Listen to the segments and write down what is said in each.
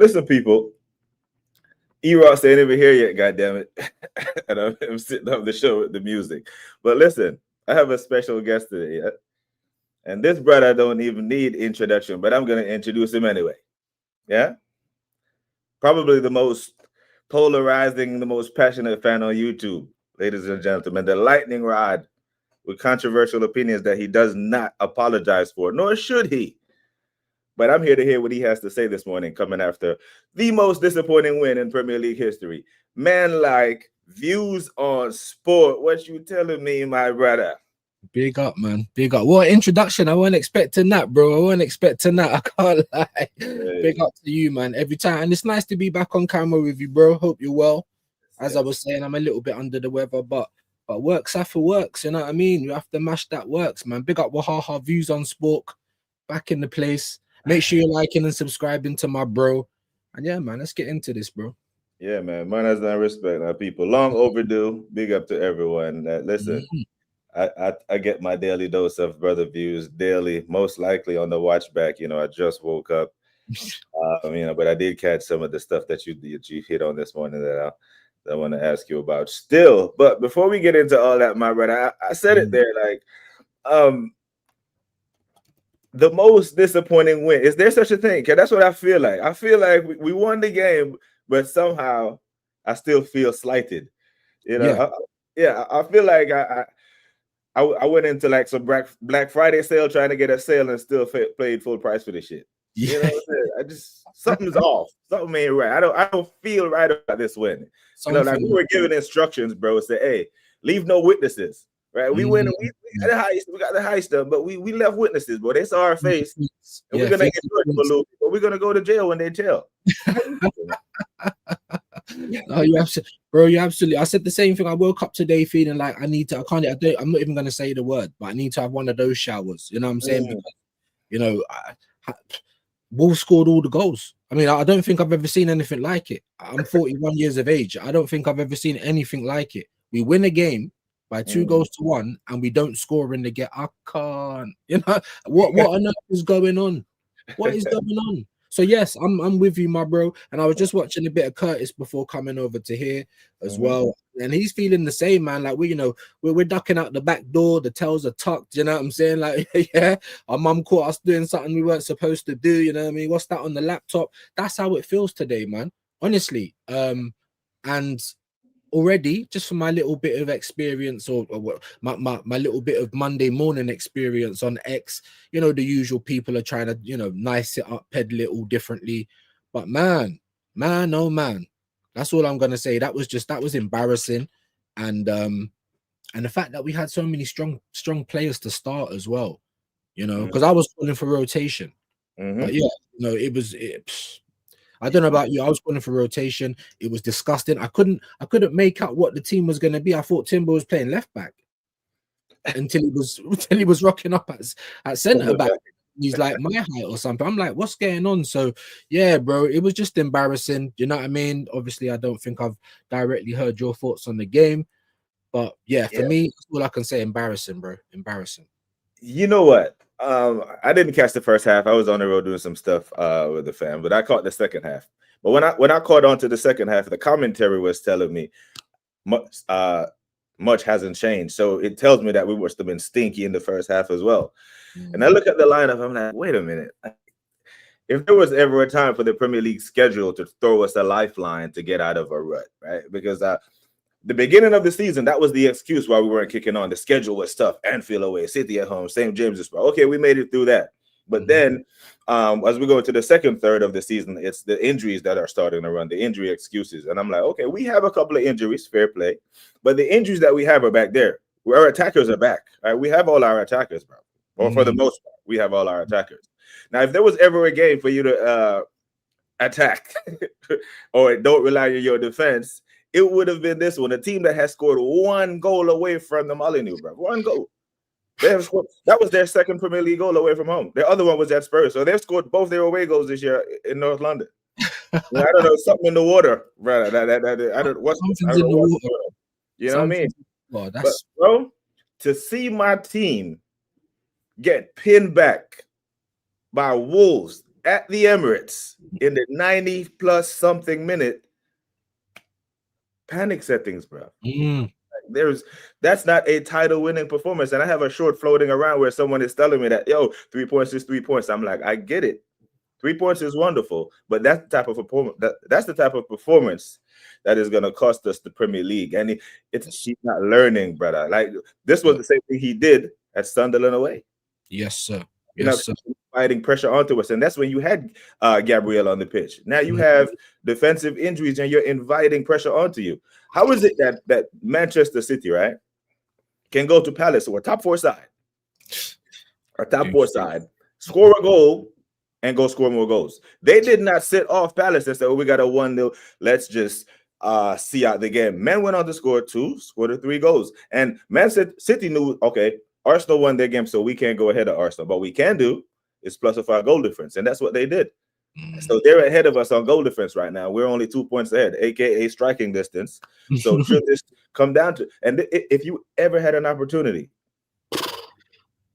Listen, people. E-Ross ain't even here yet, goddammit. And I'm sitting up the show with the music. But listen, I have a special guest today. Yeah? And this brother don't even need introduction, but I'm going to introduce him anyway. Yeah? Probably the most polarizing, the most passionate fan on YouTube, ladies and gentlemen. The lightning rod with controversial opinions that he does not apologize for, nor should he. But I'm here to hear what he has to say this morning, coming after the most disappointing win in Premier League history. Man like Views on Sport. What you telling me, my brother? Big up, man. Big up. What introduction. I wasn't expecting that, bro. I wasn't expecting that. I can't lie. Hey. Big up to you, man. Every time. And it's nice to be back on camera with you, bro. Hope you're well. As I was saying, I'm a little bit under the weather, but works after works. You know what I mean? You have to mash that works, man. Big up Wahaha Views on Sport. Back in the place. Make sure you're liking and subscribing to my bro. And yeah, man, let's get into this, bro. Yeah, man. Manners and respect, our people. Long overdue. Big up to everyone. Listen, I get my daily dose of brother views daily, most likely on the watch back. You know, I just woke up. But I did catch some of the stuff that you hit on this morning that I want to ask you about still. But before we get into all that, my brother, I said it there, like, the most disappointing win. Is there such a thing? Cause that's what I feel like. I feel like we won the game, but somehow I still feel slighted. You know, I feel like I went into like some Black Friday sale trying to get a sale and still played full price for this shit. You know what I'm saying? I just something's off. Something ain't right. I don't feel right about this win. You know, like we were given instructions, bro. Say, hey, leave no witnesses. Right, we win. We got the heist. We got the heist stuff, but we left witnesses. But they saw our face, and we're gonna get hurt for a little bit. But we're gonna go to jail when they tell. Oh, you're absolutely. I said the same thing. I woke up today feeling like I'm not even gonna say the word, but I need to have one of those showers. You know what I'm saying? Because, you know, Wolves scored all the goals. I mean, I don't think I've ever seen anything like it. I'm 41 years of age. I don't think I've ever seen anything like it. We win a game by 2 goals to 1, and we don't score in the game. I can't, you know, what on earth is going on? What is going on? So yes, I'm with you, my bro. And I was just watching a bit of Curtis before coming over to here as well, and he's feeling the same, man. Like we're ducking out the back door, the tails are tucked. You know what I'm saying? Like, yeah, our mum caught us doing something we weren't supposed to do. You know what I mean? What's that on the laptop? That's how it feels today, man. Honestly, and already, just from my little bit of experience or my little bit of Monday morning experience on X, you know, the usual people are trying to, you know, nice it up, peddle it all differently. But man, oh man, that's all I'm gonna say. That was embarrassing, and the fact that we had so many strong players to start as well, you know, because I was calling for rotation, but yeah, you know, I don't know about you. I was calling for rotation. It was disgusting. I couldn't make out what the team was going to be. I thought Timber was playing left back until he was rocking up at centre back. He's like my height or something. I'm like, what's going on? So yeah, bro, it was just embarrassing. You know what I mean? Obviously, I don't think I've directly heard your thoughts on the game, but yeah, for me, that's all I can say. Embarrassing, bro. Embarrassing. You know what? I didn't catch the first half. I was on the road doing some stuff with the fam, but I caught the second half. But when I caught on to the second half, the commentary was telling me much hasn't changed. So it tells me that we must have been stinky in the first half as well. And I look at the lineup, I'm like, wait a minute. If there was ever a time for the Premier League schedule to throw us a lifeline to get out of a rut, right? Because the beginning of the season, that was the excuse why we weren't kicking on. The schedule was tough. Anfield away, City at home, St. James's Park. Okay, we made it through that. But then, as we go into the second third of the season, it's the injuries that are starting to run, the injury excuses. And I'm like, okay, we have a couple of injuries, fair play. But the injuries that we have are back there. Our attackers are back. Right? We have all our attackers, bro. Or for the most part, we have all our attackers. Now, if there was ever a game for you to attack or don't rely on your defense, it would have been this one. A team that has scored 1 goal away from the Molyneux, bro. 1 goal. That was their second Premier League goal away from home. The other one was at Spurs. So they've scored both their away goals this year in North London. I don't know, something in the water, brother. I don't know what's you know what I mean? Well, but bro, to see my team get pinned back by Wolves at the Emirates in the 90 plus something minute, panic settings, bro. That's not a title winning performance. And I have a short floating around where someone is telling me that, yo, 3 points is 3 points. I'm like, I get it. 3 points is wonderful, but that's the type of performance that is going to cost us the Premier League. And he's not learning, brother. Like, this was the same thing he did at Sunderland away. Yes, sir. Yes, sir. Fighting pressure onto us, and that's when you had Gabriel on the pitch. Now you have defensive injuries, and you're inviting pressure onto you. How is it that Manchester City, right, can go to Palace or top four side, score a goal, and go score more goals? They did not sit off Palace and say, "Oh, we got a 1-0. Let's just see out the game." Men went on to score 2, scored 3 goals, and Man City knew, okay, Arsenal won their game, so we can't go ahead of Arsenal. But we can do is plus a 5 goal difference, and that's what they did. So they're ahead of us on goal difference right now. We're only 2 points ahead, aka striking distance. So should this come down to, and if you ever had an opportunity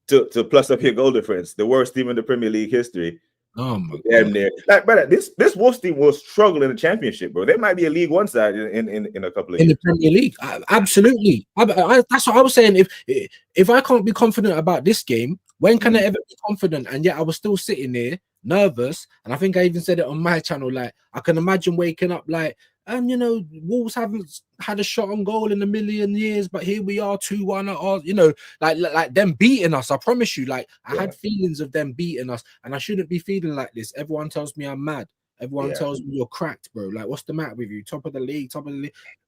to plus up your goal difference, the worst team in the Premier League history, damn near. Like, brother, this Wolves team will struggle in the Championship, bro. They might be a League One side in a couple of years. In the Premier League, absolutely. That's what I was saying. If I can't be confident about this game, when can I ever be confident? And yet I was still sitting there nervous, and I think I even said it on my channel. Like, I can imagine waking up like, you know, Wolves haven't had a shot on goal in a million years, but here we are 2-1 or, you know, like them beating us. I promise you, like, I had feelings of them beating us, and I shouldn't be feeling like this. Everyone tells me I'm mad. Everyone tells me you're cracked, bro. Like, what's the matter with you? Top of the league.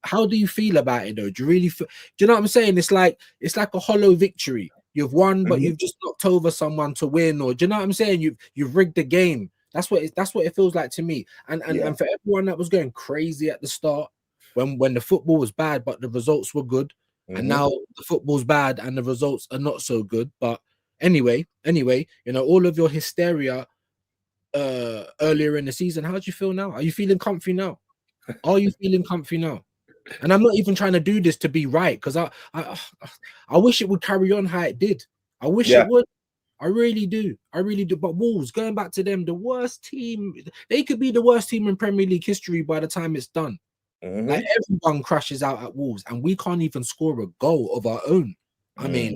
How do you feel about it, though? Do you really feel? Do you know what I'm saying? It's like a hollow victory. You've won, but you've just knocked over someone to win, or do you know what I'm saying? You've rigged the game. That's what it feels like to me. And for everyone that was going crazy at the start, when the football was bad but the results were good, and now the football's bad and the results are not so good. But anyway, you know, all of your hysteria earlier in the season, how do you feel now? Are you feeling comfy now? And I'm not even trying to do this to be right, because I wish it would carry on how it did. I wish it would. I really do. But Wolves, going back to them, the worst team. They could be the worst team in Premier League history by the time it's done. Like, everyone crashes out at Wolves, and we can't even score a goal of our own. I mean,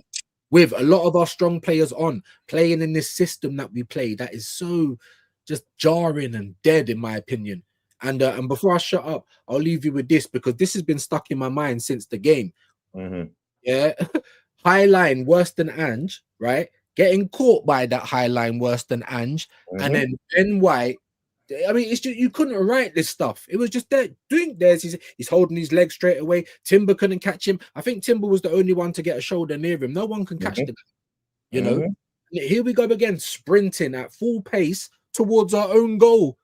with a lot of our strong players playing in this system that we play, that is so just jarring and dead, in my opinion. And before I shut up, I'll leave you with this, because this has been stuck in my mind since the game. Yeah, high line worse than Ange, right? Getting caught by that high line worse than Ange, and then Ben White. I mean, it's just, you couldn't write this stuff. It was just there doing this. He's holding his leg straight away. Timber couldn't catch him. I think Timber was the only one to get a shoulder near him. No one can catch the guy. You know. Here we go again, sprinting at full pace towards our own goal.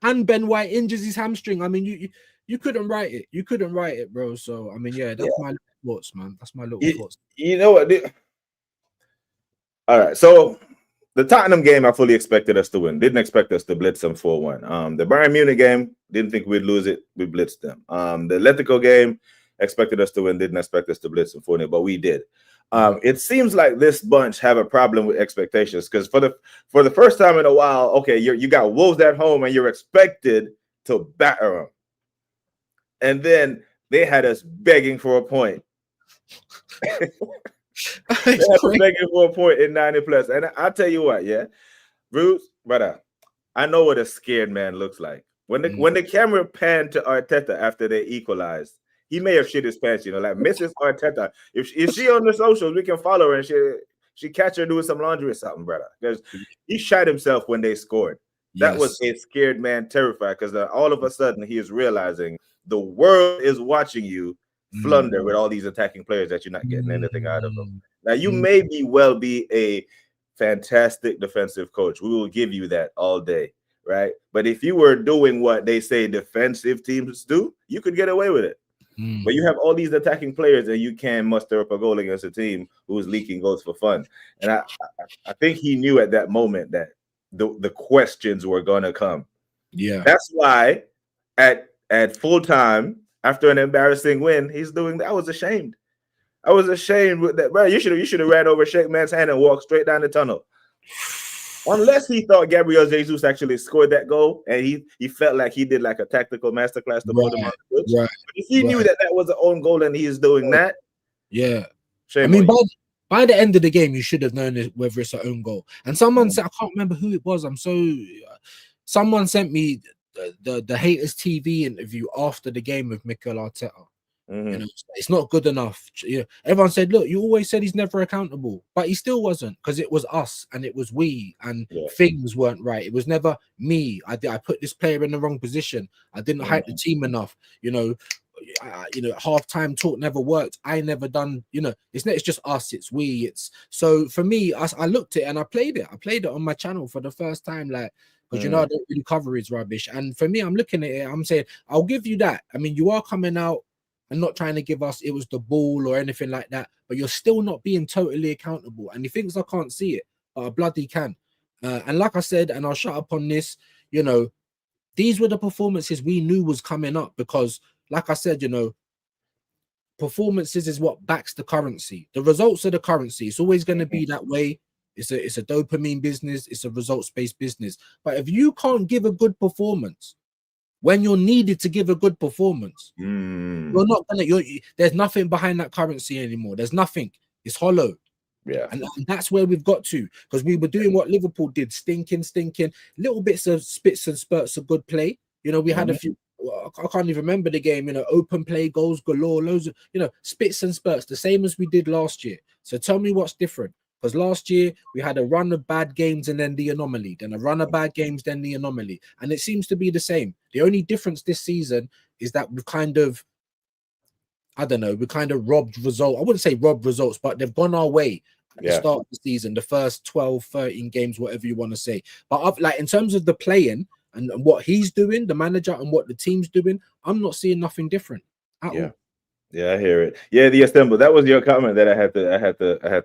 And Ben White injures his hamstring. I mean, you couldn't write it. You couldn't write it, bro. So, I mean, that's my little thoughts, man. That's my little thoughts. You know what? All right. So, the Tottenham game, I fully expected us to win. Didn't expect us to blitz them 4-1. The Bayern Munich game, didn't think we'd lose it. We blitzed them. The Atletico game, expected us to win. Didn't expect us to blitz them 4-0, but we did. It seems like this bunch have a problem with expectations, because for the first time in a while, okay, you got Wolves at home and you're expected to batter them, and then they had us begging for a point. They had us begging for a point in 90 plus, and I tell you what, Bruce, brother, I know what a scared man looks like. When the camera panned to Arteta after they equalized, he may have shit his pants, you know, like Mrs. Arteta. If she on the socials, we can follow her and she catch her doing some laundry or something, brother. Because he shot himself when they scored. That was a scared man, terrified, because all of a sudden he is realizing the world is watching you flounder with all these attacking players that you're not getting anything out of them. Now, you may be a fantastic defensive coach. We will give you that all day, right? But if you were doing what they say defensive teams do, you could get away with it. But you have all these attacking players and you can muster up a goal against a team who's leaking goals for fun. And I think he knew at that moment that the questions were going to come. Yeah. That's why at full time, after an embarrassing win, he's doing that. I was ashamed. I was ashamed with that, bro. You should have ran over, shake man's hand, and walked straight down the tunnel. Unless he thought Gabriel Jesus actually scored that goal, and he felt like he did like a tactical masterclass to put him on the pitch. Right. If he knew that was an own goal and he is doing that, I mean, by the end of the game, you should have known whether it's an own goal. And someone said, I can't remember who it was. Someone sent me the Haters TV interview after the game with Mikel Arteta. You know, it's not good enough. You know, everyone said, look, you always said he's never accountable, but he still wasn't, because it was us and it was we, and things weren't right. It was never me. I put this player in the wrong position. I didn't hype the team enough. You know, halftime talk never worked. I never done. You know, it's just us. It's we. It's so for me. I looked at it and I played it. I played it on my channel for the first time, like. Because you know I don't really cover his rubbish, and for me, I'm looking at it. I'm saying I'll give you that. I mean, you are coming out and not trying to give us it was the ball or anything like that, but you're still not being totally accountable. And he thinks I can't see it, but I bloody can. And like I said, and I'll shut up on this, you know, these were the performances we knew was coming up, because like I said, you know, performances is what backs the currency. The results are the currency. It's always going to be that way. It's a dopamine business. It's a results-based business. But if you can't give a good performance when you're needed to give a good performance, you're not gonna. There's nothing behind that currency anymore. There's nothing. It's hollow. Yeah, and that's where we've got to, because we were doing what Liverpool did, stinking, little bits of spits and spurts of good play. You know, we had a few. I can't even remember the game. You know, open play, goals galore, loads of spits and spurts, the same as we did last year. So tell me what's different. Because last year we had a run of bad games and then the anomaly, then a run of bad games, then the anomaly. And it seems to be the same. The only difference this season is that we've kind of, I don't know, we kind of robbed results. I wouldn't say robbed results, but they've gone our way at the start of the season, the first 12, 13 games, whatever you want to say. But like in terms of the playing and what he's doing, the manager, and what the team's doing, I'm not seeing nothing different at all. Yeah, I hear it. Yeah, the assemble. That was your comment that I had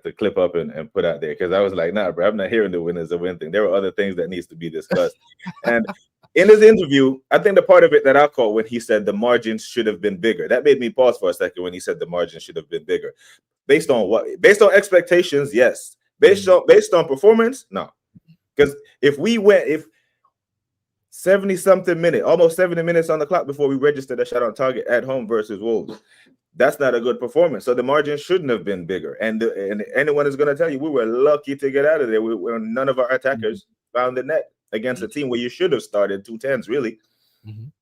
to clip up and put out there, because I was like, nah, bro, I'm not hearing the win is a win thing. There are other things that needs to be discussed. And in his interview, I think the part of it that I caught when he said the margins should have been bigger, that made me pause for a second when he said the margins should have been bigger. Based on what? Based on expectations, yes. Based on performance, no. Because if 70-something minutes, almost 70 minutes on the clock before we registered a shot on target at home versus Wolves, that's not a good performance. So the margin shouldn't have been bigger. And anyone is going to tell you we were lucky to get out of there. None of our attackers found the net against a team where you should have started 2-10s, really.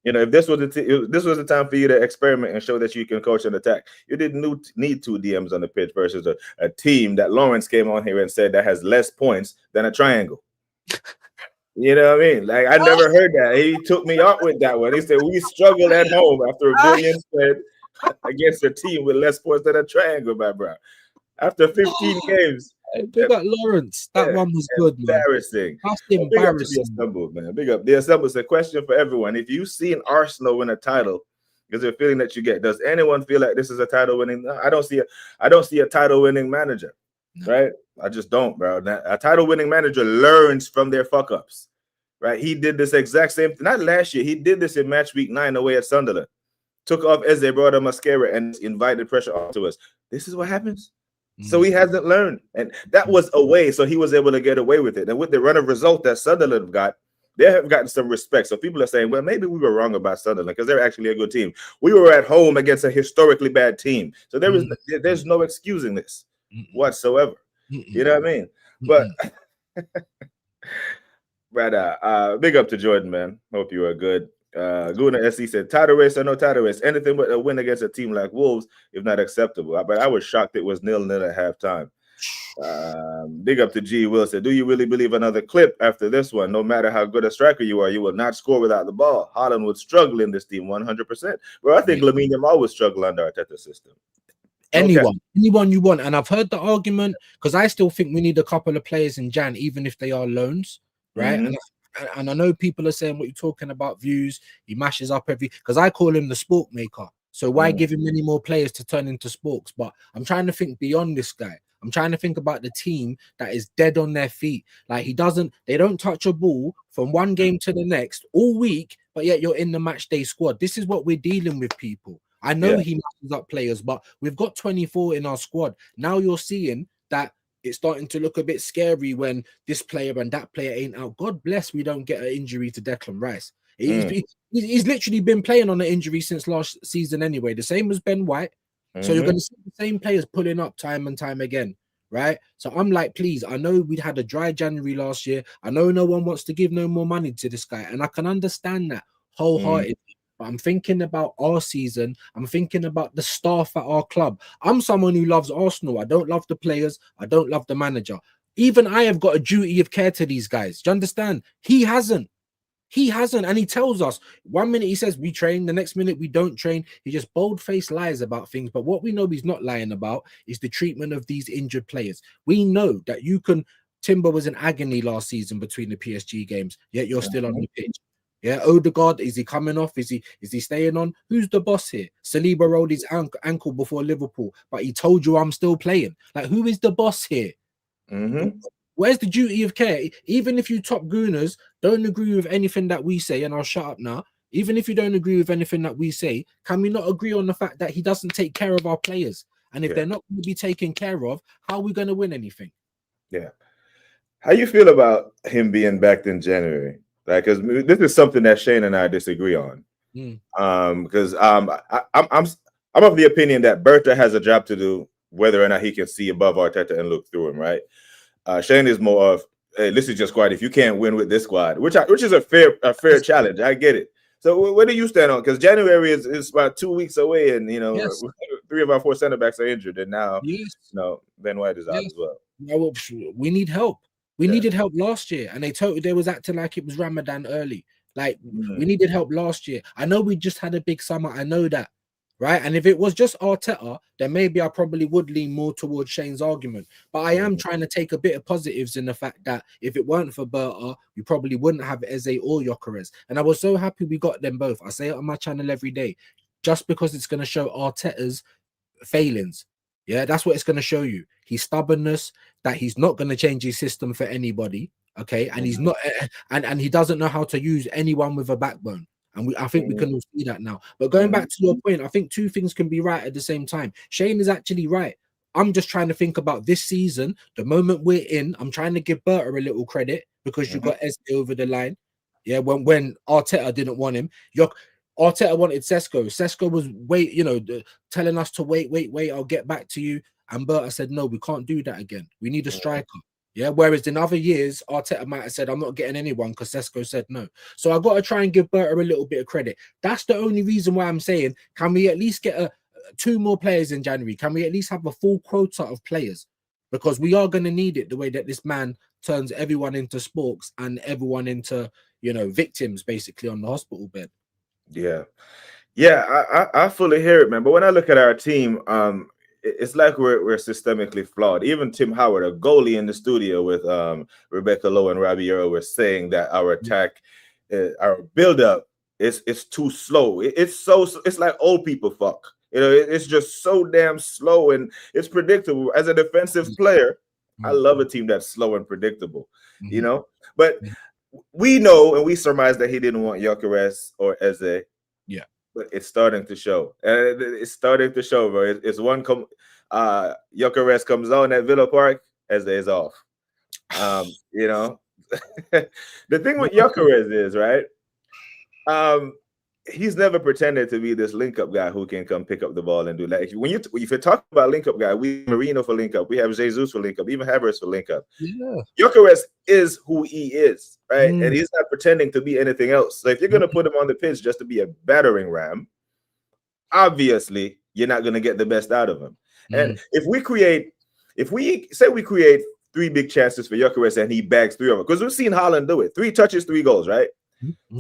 You know, if this was the time for you to experiment and show that you can coach and attack, you didn't need 2 DMs on the pitch versus a team that Lawrence came on here and said that has less points than a triangle. You know what I mean? Like, I never heard that. He took me out with that one. He said we struggled at home after a billion spread against a team with less points than a triangle, my bro. After 15 games. Big up Lawrence. That one was good, man. Embarrassing. That's embarrassing. Big up the man. Big up. The Assemble is a question for everyone. If you've seen Arsenal win a title, because the feeling that you get, does anyone feel like this is a title winning? I don't see a title winning manager. Right? I just don't, bro. A title winning manager learns from their fuck ups. Right? He did this exact same thing. Not last year. He did this in match week 9 away at Sunderland. Took off Eze, brought a mascara, and invited pressure onto us. This is what happens. So he hasn't learned. And that was away, so he was able to get away with it. And with the run of result that Sunderland got, they have gotten some respect. So people are saying, well, maybe we were wrong about Sunderland because they're actually a good team. We were at home against a historically bad team. So there's no excusing this whatsoever. You know what I mean? But brother, big up to Jordan, man. Hope you are good. Guna SC said, title race or no title race, anything but a win against a team like Wolves, if not acceptable. But I was shocked it was 0-0 at halftime. Big up to G. Will said, do you really believe another clip after this one? No matter how good a striker you are, you will not score without the ball. Holland would struggle in this team 100%. Well, I think Lamine Yamal would struggle under Arteta's system. Anyone you want. And I've heard the argument, because I still think we need a couple of players in Jan, even if they are loans, right? And I know people are saying what you're talking about, Views. He mashes up because I call him the sport maker. So why give him any more players to turn into sports? But I'm trying to think beyond this guy. I'm trying to think about the team that is dead on their feet. Like they don't touch a ball from one game to the next all week, but yet you're in the match day squad. This is what we're dealing with, people. I know he messes up players, but we've got 24 in our squad. Now you're seeing that it's starting to look a bit scary when this player and that player ain't out. God bless we don't get an injury to Declan Rice. He's literally been playing on an injury since last season anyway, the same as Ben White. So you're going to see the same players pulling up time and time again, right? So I'm like, please, I know we had a dry January last year. I know no one wants to give no more money to this guy, and I can understand that wholeheartedly. But I'm thinking about our season. I'm thinking about the staff at our club. I'm someone who loves Arsenal. I don't love the players. I don't love the manager. Even I have got a duty of care to these guys. Do you understand? He hasn't. And he tells us 1 minute he says we train, the next minute we don't train. He just bold-faced lies about things. But what we know he's not lying about is the treatment of these injured players. We know that Timber was in agony last season between the PSG games, yet you're still on the pitch. Yeah, Odegaard, is he coming off? Is he staying on? Who's the boss here? Saliba rolled his ankle before Liverpool, but he told you I'm still playing. Like, who is the boss here? Where's the duty of care? Even if you top gooners don't agree with anything that we say, and I'll shut up now. Even if you don't agree with anything that we say, can we not agree on the fact that he doesn't take care of our players? And if they're not going to be taken care of, how are we going to win anything? Yeah. How you feel about him being backed in January? Like, because this is something that Shane and I disagree on. Because I'm of the opinion that Berta has a job to do, whether or not he can see above Arteta and look through him, right? Shane is more of, hey, this is your squad. If you can't win with this squad, which is a fair challenge, I get it. So where do you stand on? Because January is about 2 weeks away, and 3 of our 4 center backs are injured, and now Ben White is out as well. Well, we need help. We needed help last year, and they was acting like it was Ramadan early. Like we needed help last year. I know we just had a big summer. I know that, right? And if it was just Arteta, then maybe I probably would lean more towards Shane's argument. But I am trying to take a bit of positives in the fact that if it weren't for Berta, we probably wouldn't have Eze or Gyökeres. And I was so happy we got them both. I say it on my channel every day, just because it's going to show Arteta's failings. Yeah, that's what it's going to show you. His stubbornness, that he's not going to change his system for anybody. Okay, and he's not, and he doesn't know how to use anyone with a backbone. And I think we can all see that now. But going back to your point, I think two things can be right at the same time. Shane is actually right. I'm just trying to think about this season, the moment we're in. I'm trying to give Berta a little credit because you got Eze over the line. Yeah, when Arteta didn't want him, Arteta wanted Sesko. Sesko was telling us to wait. I'll get back to you. And Berta said, no, we can't do that again. We need a striker. Yeah. Whereas in other years, Arteta might have said, I'm not getting anyone because Sesko said no. So I got to try and give Berta a little bit of credit. That's the only reason why I'm saying, can we at least get 2 more players in January? Can we at least have a full quota of players? Because we are going to need it the way that this man turns everyone into sporks and everyone into, victims basically on the hospital bed. Yeah, I fully hear it, man. But when I look at our team, it's like we're systemically flawed. Even Tim Howard, a goalie in the studio with Rebecca Lowe and Robbie Earl, were saying that our attack, our build-up is too slow. It's like old people fuck. It's just so damn slow and it's predictable. As a defensive player, I love a team that's slow and predictable. But we know and we surmise that he didn't want Gyökeres or Eze. Yeah. But it's starting to show. It's starting to show, bro. It's one Gyökeres comes on at Villa Park, Eze is off. The thing with Gyökeres is, right? he's never pretended to be this link up guy who can come pick up the ball and do that. If you talk about link up guy, we have Marino for link up, we have Jesus for link up, even Havertz for link up. Yeah. Gyökeres is who he is, right? And he's not pretending to be anything else. So if you're gonna put him on the pitch just to be a battering ram, obviously you're not gonna get the best out of him. And if we say we create 3 big chances for Gyökeres and he bags 3 of them, because we've seen Haaland do it, 3 touches, 3 goals, right?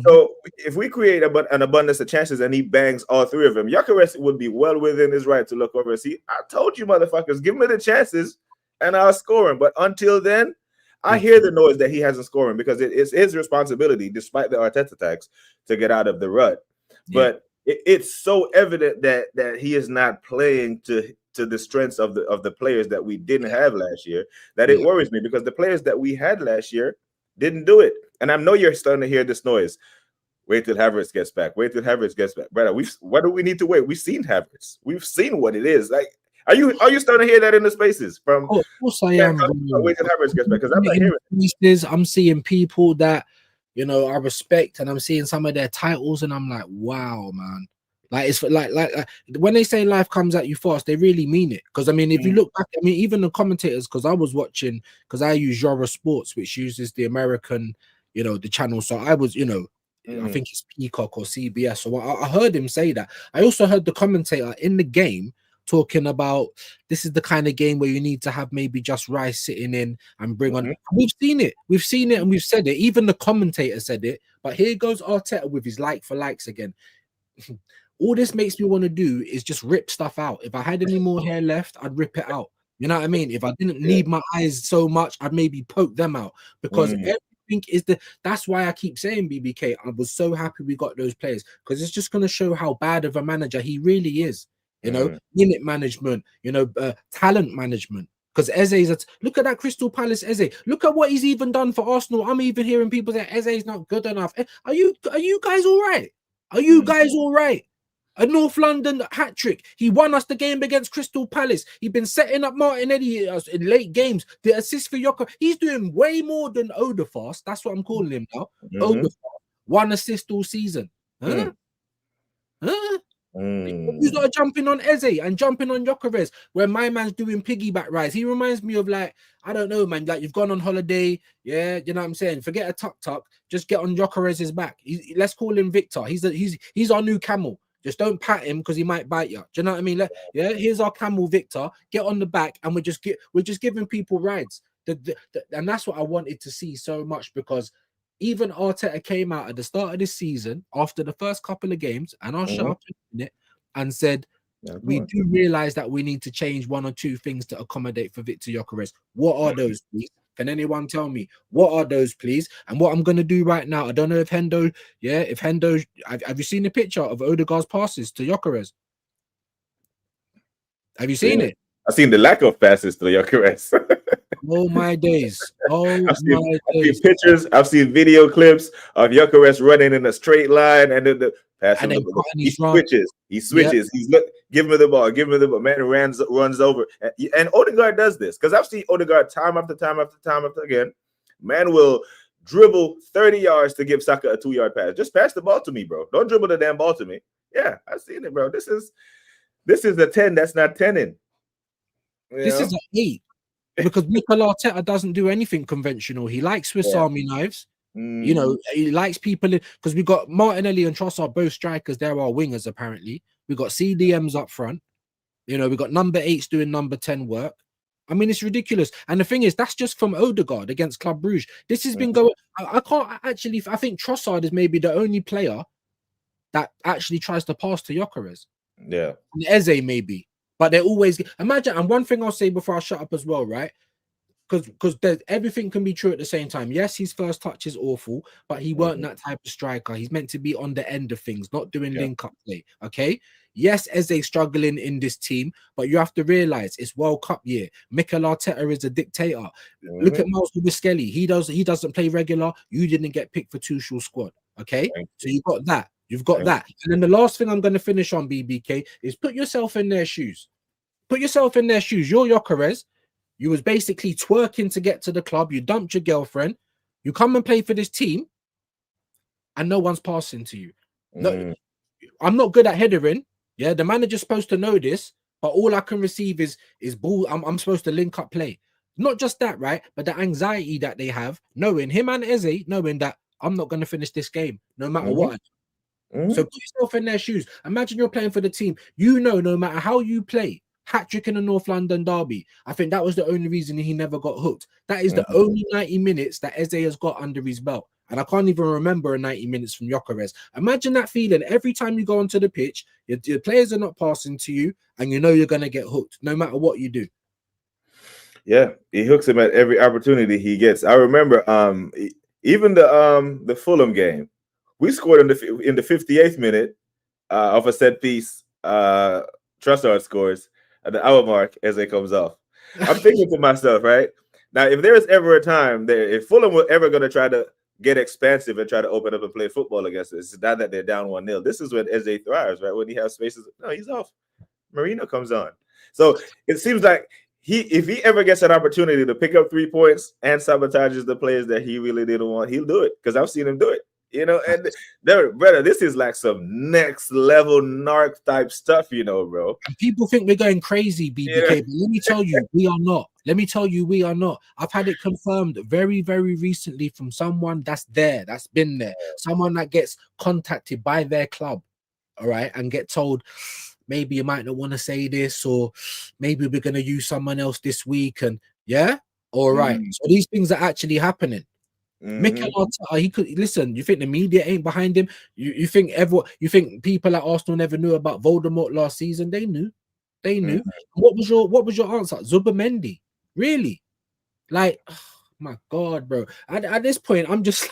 So if we create an abundance of chances and he bangs all 3 of them, Gyökeres would be well within his right to look over and see, I told you motherfuckers, give me the chances and I'll score him. But until then, I hear the noise that he hasn't scoring, because it is his responsibility, despite the Arteta tax, to get out of the rut. But it's so evident that he is not playing to the strengths of the players that we didn't have last year, that it worries me, because the players that we had last year didn't do it. And I know you're starting to hear this noise. Wait till Havertz gets back. Wait till Havertz gets back. Brother, what do we need to wait? We've seen Havertz. We've seen what it is. Like, are you starting to hear that in the spaces? From of course I am. Wait till Havertz gets back, because I'm not hearing it. I'm seeing people that, you know, I respect, and I'm seeing some of their titles, and I'm like, wow, man. Like, it's like when they say life comes at you fast, they really mean it. Because I mean, if you look back, I mean, even the commentators, because I was watching, because I use ViewzOnSport, which uses the American, you know, the channel. So I was, you know, I think it's Peacock or CBS. So I heard him say that. I also heard the commentator in the game talking about, this is the kind of game where you need to have maybe just Rice sitting in and bring on. We've seen it, and we've said it. Even the commentator said it. But here goes Arteta with his like for likes again. All this makes me want to do is just rip stuff out. If I had any more hair left, I'd rip it out. You know what I mean? If I didn't need my eyes so much, I'd maybe poke them out, because everything is that's why I keep saying, BBK, I was so happy we got those players, because it's just going to show how bad of a manager he really is. You know, minute management, you know, talent management. Because Eze's look at that Crystal Palace Eze. Look at what he's even done for Arsenal. I'm even hearing people say Eze's not good enough. Are you guys all right? Are you guys all right? A North London hat trick. He won us the game against Crystal Palace. He's been setting up Martinelli in late games. The assist for Yoko. He's doing way more than Odafast. That's what I'm calling him now. Odafast. 1 assist all season. Huh? Who's not jumping on Eze and jumping on Gyökeres where my man's doing piggyback rides? He reminds me of, like, I don't know, man, like you've gone on holiday, yeah, you know what I'm saying? Forget a tuck, just get on Gyökeres's back. Let's call him Victor. He's our new camel. Just don't pat him because he might bite you. Do you know what I mean? Here's our camel, Victor. Get on the back, and we're just giving people rides. And that's what I wanted to see so much, because even Arteta came out at the start of this season after the first couple of games, and I'll shut up in it, and said, we do realize that we need to change 1 or 2 things to accommodate for Victor Gyökeres. What are those, please? Can anyone tell me what are those, please? And what I'm going to do right now, I don't know if Hendo, have you seen the picture of Odegaard's passes to Gyökeres? Have you seen it? I've seen the lack of passes to Gyökeres. Oh my days! I've seen pictures. I've seen video clips of Gyökeres running in a straight line, and then the pass. He switches. Yep. He's give me the ball. Give me the ball. Man runs over, and Odegaard does this, because I've seen Odegaard time after time again. Man will dribble 30 yards to give Saka a 2-yard pass. Just pass the ball to me, bro. Don't dribble the damn ball to me. Yeah, I've seen it, bro. This is a 10 that's not 10-ing. This is an 8. Because Mikel Arteta doesn't do anything conventional. He likes Swiss Army knives. You know, he likes people, because we got Martinelli and Trossard, both strikers. They're our wingers, apparently. We got CDMs up front. You know, we got number 8s doing number 10 work. I mean, it's ridiculous. And the thing is, that's just from Odegaard against Club Brugge. This has been going. I think Trossard is maybe the only player that actually tries to pass to Gyökeres. Yeah. And Eze maybe. But they're always imagine, and one thing I'll say before I shut up as well, right? Because everything can be true at the same time. Yes, his first touch is awful, but he weren't that type of striker. He's meant to be on the end of things, not doing link-up play. Okay. Yes, Eze struggling in this team, but you have to realize it's World Cup year. Mikel Arteta is a dictator. Look at Miles Skelly. He doesn't play regular. You didn't get picked for Tuchel's squad. Okay, so you got that. You've got that. And then the last thing I'm going to finish on, BBK, is put yourself in their shoes. Put yourself in their shoes. You're Gyökeres. You was basically twerking to get to the club. You dumped your girlfriend. You come and play for this team, and no one's passing to you. No, I'm not good at headering. Yeah, the manager's supposed to know this, but all I can receive is ball. I'm supposed to link up play. Not just that, right? But the anxiety that they have, knowing him and Eze, knowing that I'm not going to finish this game, no matter what. So put yourself in their shoes. Imagine you're playing for the team. You know, no matter how you play, hat-trick in the North London derby. I think that was the only reason he never got hooked. That is the only 90 minutes that Eze has got under his belt. And I can't even remember a 90 minutes from Gyökeres. Imagine that feeling every time you go onto the pitch, your players are not passing to you, and you know you're going to get hooked no matter what you do. Yeah, he hooks him at every opportunity he gets. I remember even the Fulham game, we scored in the 58th minute of a set piece. Trossard scores at the hour mark as it comes off. I'm thinking to myself, right now, if there is ever a time that if Fulham were ever going to try to get expansive and try to open up and play football against us, it's not that they're down 1-0. This is when Eze thrives, right? When he has spaces, no, he's off. Marino comes on. So it seems like if he ever gets an opportunity to pick up 3 points and sabotages the players that he really didn't want, he'll do it, because I've seen him do it. You know, and brother, this is like some next level narc type stuff, you know, bro. And people think we're going crazy, BBK, but let me tell you, we are not. Let me tell you, we are not. I've had it confirmed very, very recently from someone that's there, that's been there, someone that gets contacted by their club, all right, and get told, maybe you might not want to say this, or maybe we're going to use someone else this week, and yeah, all right. So these things are actually happening. Mikel Arteta, he could listen. You think the media ain't behind him? You think people at Arsenal never knew about Voldemort last season? They knew. What was your answer? Zubimendi, really? Like, oh my God, bro. At this point, I'm just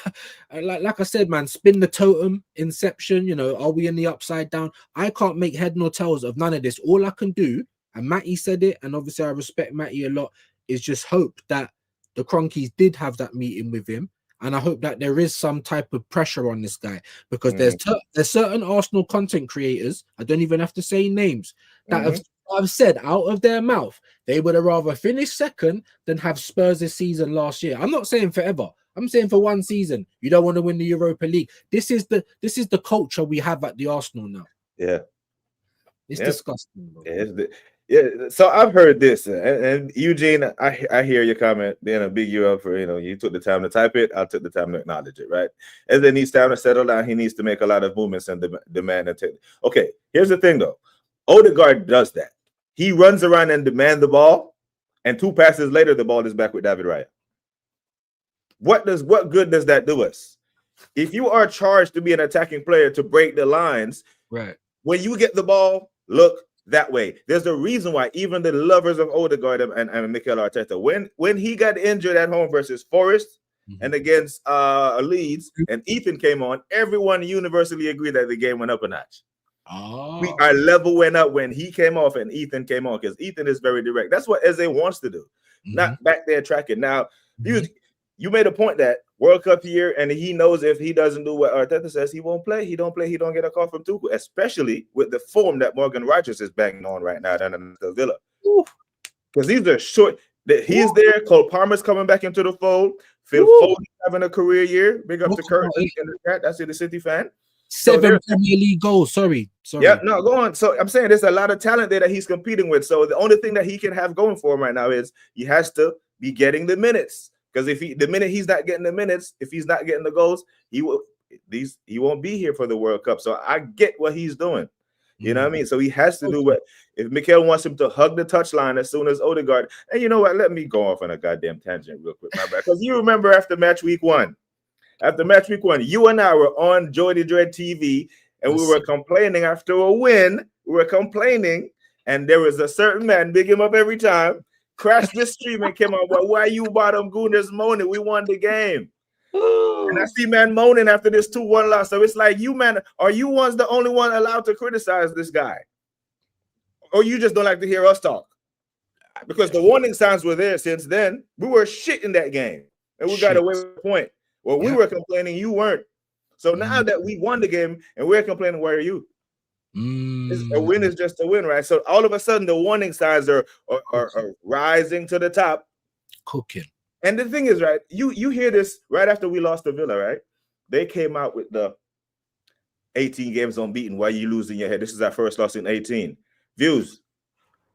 like I said, man. Spin the totem, Inception. You know, are we in the upside down? I can't make head nor tails of none of this. All I can do, and Matty said it, and obviously I respect Matty a lot, is just hope that the Cronkies did have that meeting with him. And I hope that there is some type of pressure on this guy, because there's certain Arsenal content creators, I don't even have to say names, that have said out of their mouth they would have rather finished second than have Spurs this season last year. I'm not saying forever. I'm saying for one season. You don't want to win the Europa League. This is the culture we have at the Arsenal now. Yeah. It's disgusting. Bro. Yeah, so I've heard this, and Eugene, I hear your comment, being a big you up for, you took the time to type it, I took the time to acknowledge it, right? As it needs time to settle down, he needs to make a lot of movements and demand and take. Okay, here's the thing though, Odegaard does that. He runs around and demand the ball, and 2 passes later, the ball is back with David Raya. What good does that do us? If you are charged to be an attacking player to break the lines, right? When you get the ball, look that way. There's a reason why even the lovers of Odegaard and Mikel Arteta, when he got injured at home versus Forest and against Leeds, and Ethan came on, everyone universally agreed that the game went up a notch. Our level went up when he came off and Ethan came on, because Ethan is very direct. That's what Eze wants to do, not back there tracking. Now, you made a point that World Cup year, and he knows if he doesn't do what Arteta says, he won't play. He don't play. He don't get a call from Tuchel, especially with the form that Morgan Rogers is banging on right now down in the Villa. Because these are short. He's there. Cole Palmer's coming back into the fold. Phil Foden having a career year. Big up to Kurt in the chat. That's the City fan. 7 Premier League goals. Sorry. Yeah, no, go on. So I'm saying there's a lot of talent there that he's competing with. So the only thing that he can have going for him right now is he has to be getting the minutes. Because the minute he's not getting the minutes, if he's not getting the goals, he won't be here for the World Cup. So I get what he's doing. You know what I mean? So he has to do what if Mikel wants him to hug the touchline as soon as Odegaard. And you know what? Let me go off on a goddamn tangent real quick, my bad. Because you remember after match week one, you and I were on Jody Dread TV, and we were complaining after a win. We were complaining, and there was a certain man, big him up every time, crashed the stream and came on. Well, why you bottom gooners moaning? We won the game. And I see man moaning after this 2-1 loss. So it's like, you man, are you the only one allowed to criticize this guy? Or you just don't like to hear us talk? Because the warning signs were there since then. We were shit in that game. And we got away with a point. Well, we were complaining, you weren't. So now that we won the game and we're complaining, where are you? A win is just a win, right? So all of a sudden the warning signs are rising to the top. Cooking. And the thing is, right, you hear this right after we lost to Villa, right? They came out with 18 games unbeaten. Why are you losing your head? This is our first loss in 18. Views.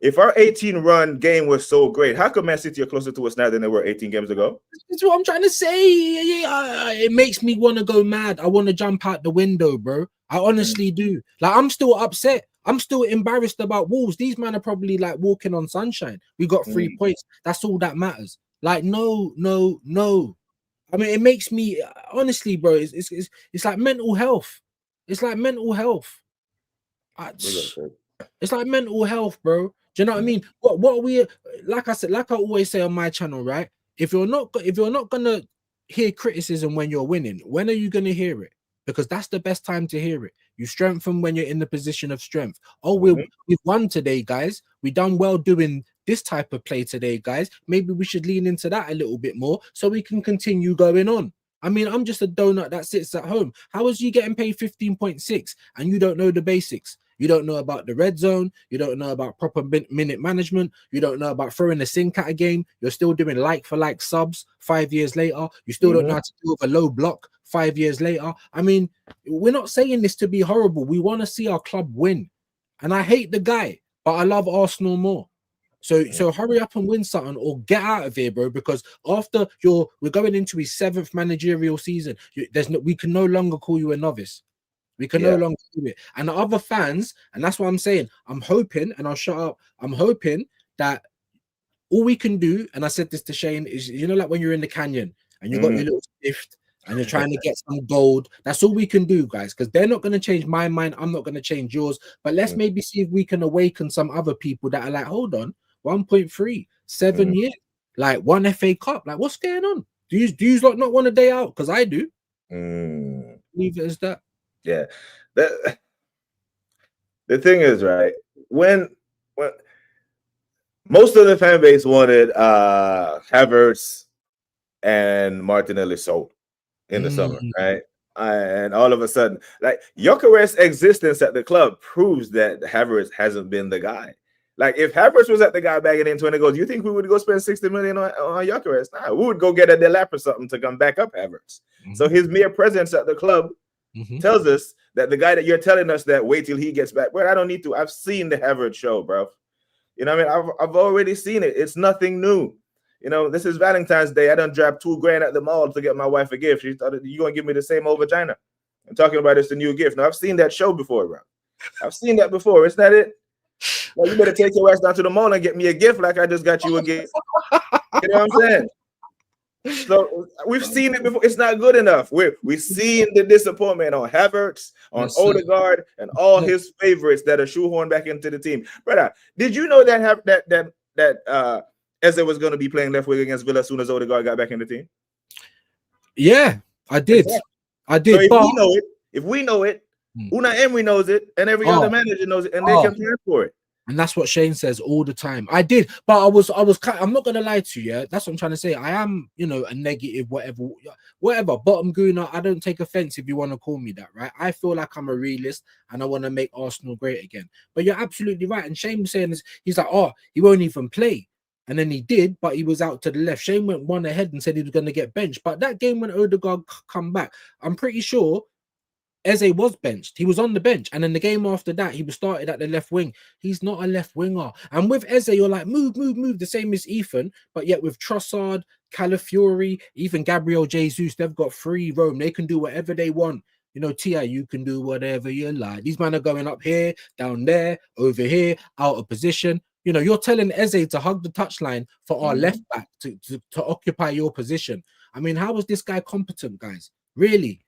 If our 18 run game was so great, how come Man City are closer to us now than they were 18 games ago? That's what I'm trying to say. It makes me want to go mad. I want to jump out the window, bro. I honestly do. Like, I'm still upset. I'm still embarrassed about Wolves. These men are probably like walking on sunshine. We got 3 points. That's all that matters. Like, no. I mean, it makes me honestly, bro. It's like mental health. It's like mental health. It's like mental health, bro. Do you know what I mean? What we, like I said, like I always say on my channel, right? If you're not gonna hear criticism when you're winning, when are you gonna hear it? Because that's the best time to hear it. You strengthen when you're in the position of strength. Oh, we've won today, guys. We done well doing this type of play today, guys. Maybe we should lean into that a little bit more so we can continue going on. I mean, I'm just a donut that sits at home. How is you getting paid 15.6 and you don't know the basics? You don't know about the red zone. You don't know about proper minute management. You don't know about throwing a sink at a game. You're still doing like for like subs 5 years later. You still don't know how to do with a low block 5 years later. I mean, we're not saying this to be horrible. We want to see our club win. And I hate the guy, but I love Arsenal more. So hurry up and win something or get out of here, bro. Because after we're going into his 7th managerial season. We can no longer call you a novice. We can no longer do it. And the other fans, and that's what I'm saying, I'm hoping, and I'll shut up, I'm hoping that all we can do, and I said this to Shane, is, you know, like when you're in the canyon and you got your little gift and you're trying to get some gold. That's all we can do, guys, because they're not going to change my mind. I'm not going to change yours. But let's maybe see if we can awaken some other people that are like, hold on, 1.3, 7 years, like 1 FA Cup. Like, what's going on? Do you like not want a day out? Because I do. Leave it as that. Yeah, the thing is, right, when most of the fan base wanted Havertz and Martinelli sold in the summer, right? And all of a sudden, like, Gyökeres' existence at the club proves that Havertz hasn't been the guy. Like, if Havertz was at the guy bagging in 20 goals, you think we would go spend 60 million on Gyökeres? Nah, we would go get a Delap or something to come back up Havertz. So his mere presence at the club tells us that the guy that you're telling us that wait till he gets back. Well, I don't need to. I've seen the Havertz show, bro. You know what I mean? I've already seen it. It's nothing new. You know, this is Valentine's Day. I done dropped $2,000 at the mall to get my wife a gift. She thought, you gonna give me the same old vagina? I'm talking about it's a new gift. Now, I've seen that show before, bro. I've seen that before. It's not it. Well, you better take your ass down to the mall and get me a gift like I just got you a gift. You know what I'm saying? So we've seen it before. It's not good enough. We've seen the disappointment on Havertz, on Odegaard, and all his favorites that are shoehorned back into the team. Brother, did you know that Eze was going to be playing left wing against Villa as soon as Odegaard got back in the team? Yeah, I did. Exactly. I did. So if we know it, Unai Emery knows it, and every other manager knows it, and they can plan for it. And that's what Shane says all the time. I did, but I'm not gonna lie to you. Yeah, that's what I'm trying to say. I am, you know, a negative, whatever. Bottom gooner. I don't take offense if you want to call me that, right? I feel like I'm a realist and I want to make Arsenal great again. But you're absolutely right. And Shane was saying this. He's like, oh, he won't even play. And then he did, but he was out to the left. Shane went one ahead and said he was going to get benched. But that game when Odegaard come back, I'm pretty sure Eze was benched. He was on the bench. And then the game after that, he was started at the left wing. He's not a left winger. And with Eze, you're like, move. The same as Ethan. But yet with Trossard, Calafiori, even Gabriel Jesus, they've got free roam. They can do whatever they want. You know, Tia, you can do whatever you like. These men are going up here, down there, over here, out of position. You know, you're telling Eze to hug the touchline for our left back to occupy your position. I mean, how is this guy competent, guys? Really?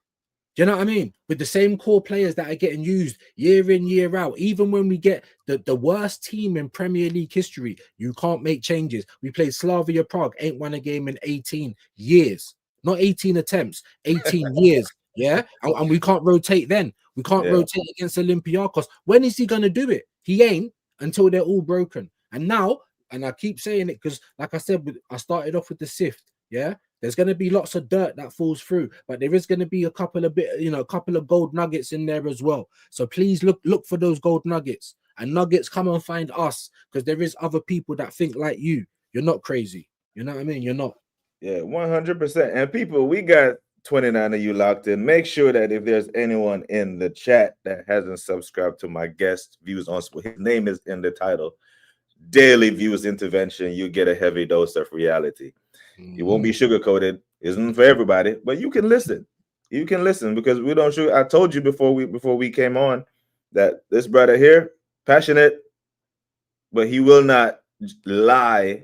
Do you know what I mean? With the same core players that are getting used year in, year out. Even when we get the worst team in Premier League history, you can't make changes. We played Slavia Prague, ain't won a game in 18 years. Not 18 attempts, 18 years. Yeah? And we can't rotate then. We can't rotate against Olympiacos. When is he going to do it? He ain't until they're all broken. And now, and I keep saying it because, like I said, I started off with the sift. Yeah? There's going to be lots of dirt that falls through, but there is going to be a couple of gold nuggets in there as well. So please look for those gold nuggets. And Nuggets, come and find us, because there is other people that think like you. You're not crazy. You know what I mean? You're not. Yeah, 100%. And people, we got 29 of you locked in. Make sure that if there's anyone in the chat that hasn't subscribed to my guest Views on Sport, his name is in the title. Daily Views Intervention. You get a heavy dose of reality. It won't be sugar coated. Isn't for everybody, but you can listen. You can listen because we don't shoot. I told you before we came on that this brother here, passionate, but he will not lie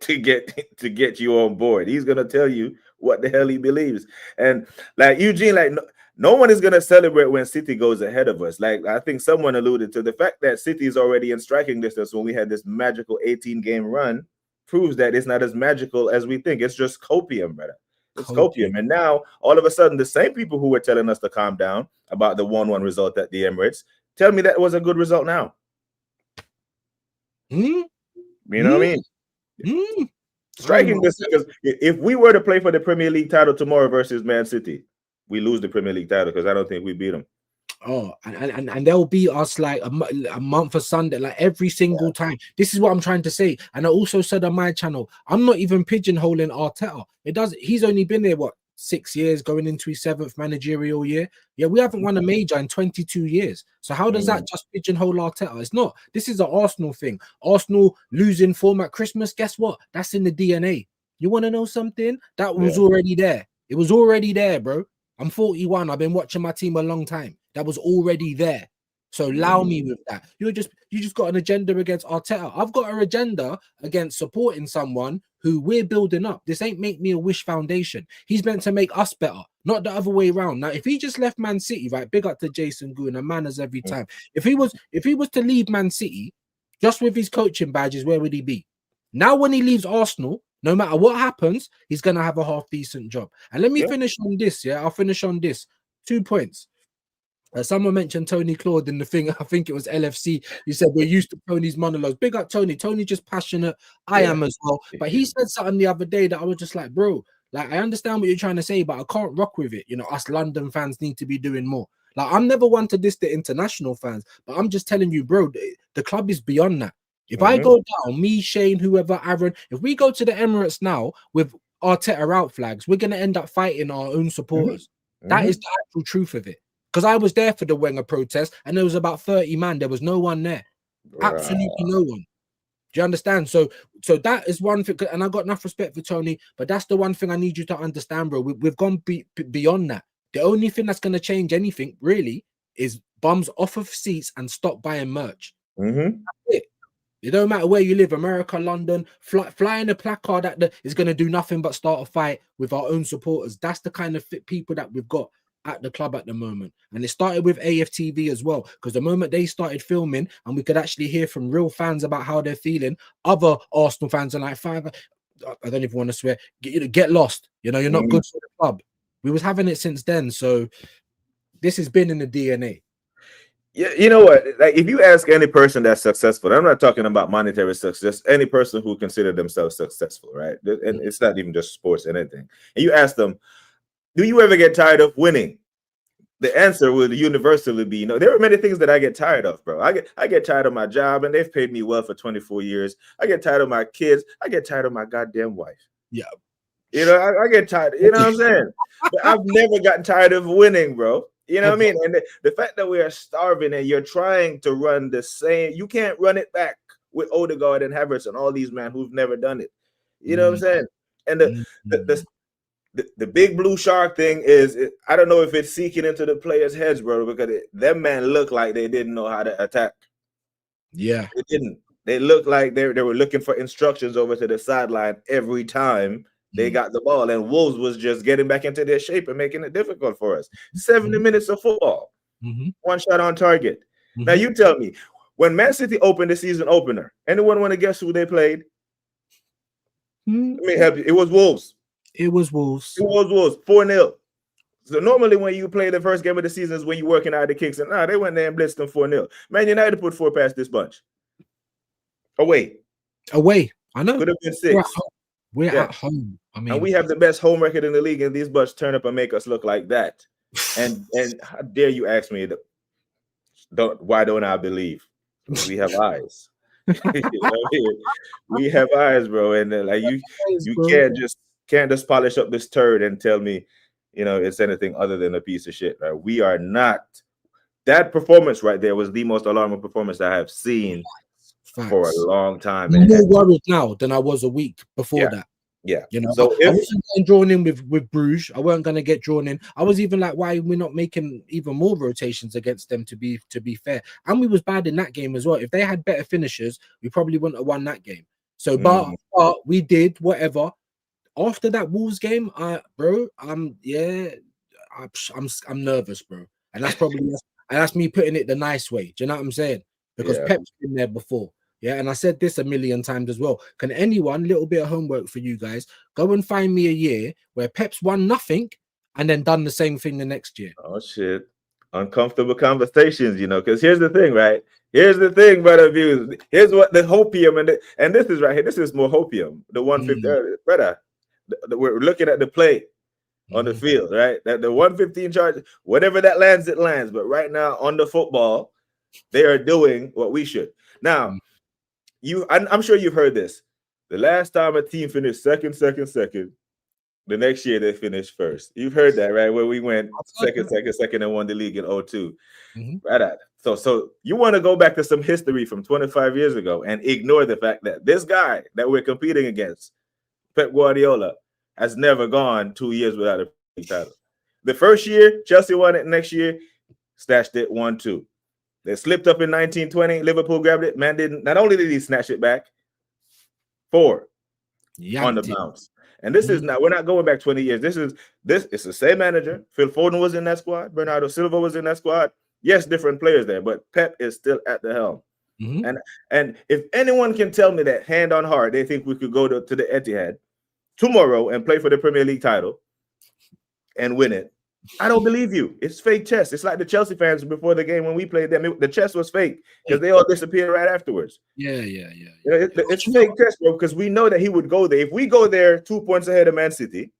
to get you on board. He's gonna tell you what the hell he believes. And like Eugene, like no one is gonna celebrate when City goes ahead of us. Like I think someone alluded to the fact that City is already in striking distance when we had this magical 18-game run proves that it's not as magical as we think. It's just copium, brother. It's copium. And now all of a sudden, the same people who were telling us to calm down about the 1-1 result at the Emirates tell me that was a good result now. You know what I mean? Striking this, because if we were to play for the Premier League title tomorrow versus Man City, we lose the Premier League title because I don't think we beat them. Oh, and they'll beat us like a month of Sunday, like every single time. This is what I'm trying to say. And I also said on my channel, I'm not even pigeonholing Arteta. He's only been there, what, 6 years, going into his 7th managerial year. Yeah, we haven't won a major in 22 years. So how does that just pigeonhole Arteta? It's not. This is an Arsenal thing. Arsenal losing form at Christmas. Guess what? That's in the DNA. You want to know something? That was already there. It was already there, bro. I'm 41. I've been watching my team a long time. That was already there. So allow me with that. You just got an agenda against Arteta. I've got an agenda against supporting someone who we're building up. This ain't Make Me a Wish Foundation. He's meant to make us better, not the other way around. Now, if he just left Man City, right? Big up to Jason Goon and manners every time. If he was to leave Man City, just with his coaching badges, where would he be? Now, when he leaves Arsenal, no matter what happens, he's gonna have a half decent job. And let me finish on this. Yeah, I'll finish on this. 2 points. Someone mentioned Tony Claude in the thing. I think it was LFC. He said we're used to Tony's monologues. Big up Tony. Tony just passionate. I am as well. But he said something the other day that I was just like, bro, like I understand what you're trying to say, but I can't rock with it. You know, us London fans need to be doing more. Like I'm never one to diss the international fans, but I'm just telling you, bro, the club is beyond that. If I go down, me, Shane, whoever, Aaron, if we go to the Emirates now with Arteta out flags, we're gonna end up fighting our own supporters. That is the actual truth of it. Because I was there for the Wenger protest and there was about 30 man. There was no one there. Absolutely no one. Do you understand? So that is one thing. And I got enough respect for Tony, but that's the one thing I need you to understand, bro. We've gone beyond that. The only thing that's going to change anything really is bums off of seats and stop buying merch. That's it. It don't matter where you live, America, London, flying a placard that is going to do nothing but start a fight with our own supporters. That's the kind of people that we've got at the club at the moment. And it started with AFTV as well, because the moment they started filming and we could actually hear from real fans about how they're feeling, other Arsenal fans are like, I don't even want to swear, get lost. You know, you're not good for the club. We was having it since then. So this has been in the DNA. Yeah, you know what? Like, if you ask any person that's successful, I'm not talking about monetary success, any person who consider themselves successful, right? And it's not even just sports and anything. And you ask them, do you ever get tired of winning? The answer would universally be no. There are many things that I get tired of, bro. I get tired of my job, and they've paid me well for 24 years. I get tired of my kids. I get tired of my goddamn wife. Yeah. You know, I get tired. You know what I'm saying? But I've never gotten tired of winning, bro. You know what I mean? And the fact that we are starving and you're trying to run the same, you can't run it back with Odegaard and Havertz and all these men who've never done it. You know what I'm saying? And the big blue shark thing is, I don't know if it's seeking into the players' heads, bro, because them men look like they didn't know how to attack. Yeah. They didn't. They looked like they were looking for instructions over to the sideline every time they got the ball, and Wolves was just getting back into their shape and making it difficult for us. 70 minutes of football, one shot on target. Now you tell me, when Man City opened the season opener, anyone want to guess who they played? Let me help you. It was Wolves. It was Wolves. It was Wolves. 4-0. So normally when you play the first game of the season is when you're working out the kicks, and they went there and blitzed them 4-0. Man United put 4 past this bunch. Away. I know. Could have been 6. We're at home. I mean, and we have the best home record in the league, and these bunch turn up and make us look like that. And how dare you ask me why don't I believe? We have eyes. You know what I mean? We have eyes, bro. And like you can't just polish up this turd and tell me, it's anything other than a piece of shit. Right? We are not. That performance right there was the most alarming performance I have seen for a long time. I'm more worried now than I was a week before that. Yeah. So I wasn't getting drawn in with Bruges. I weren't going to get drawn in. I was even like, why we're not making even more rotations against them, to be fair. And we was bad in that game as well. If they had better finishers, we probably wouldn't have won that game. So, but we did whatever. After that Wolves game, I'm nervous, bro. And that's probably that's me putting it the nice way. Do you know what I'm saying? Because Pep's been there before. Yeah, and I said this a million times as well. Can anyone, little bit of homework for you guys, go and find me a year where Pep's won nothing and then done the same thing the next year? Oh shit. Uncomfortable conversations, because here's the thing, right? Here's the thing, brother. Views. Here's what the hopium and this is right here. This is more hopium. The 150, brother. We're looking at the play on the field, right? That the 115 charge, whatever that lands, it lands. But right now on the football, they are doing what we should. Now, I'm sure you've heard this. The last time a team finished second, the next year they finished first. You've heard that, right? Where we went second, and won the league in 2002. Right. So you want to go back to some history from 25 years ago and ignore the fact that this guy that we're competing against, Pep Guardiola, has never gone 2 years without a title. The first year, Chelsea won it. Next year, snatched it 1-2. They slipped up in 1920. Liverpool grabbed it. Man didn't. Not only did he snatch it back, 4 on the bounce. And this is not. We're not going back 20 years. It's the same manager. Phil Foden was in that squad. Bernardo Silva was in that squad. Yes, different players there, but Pep is still at the helm. And if anyone can tell me that hand on heart, they think we could go to the Etihad tomorrow and play for the Premier League title and win it, I don't believe you. It's fake chess. It's like the Chelsea fans before the game when we played them. The chess was fake because they all disappeared right afterwards. It's fake chess, bro, because we know that he would go there. If we go there 2 points ahead of Man City,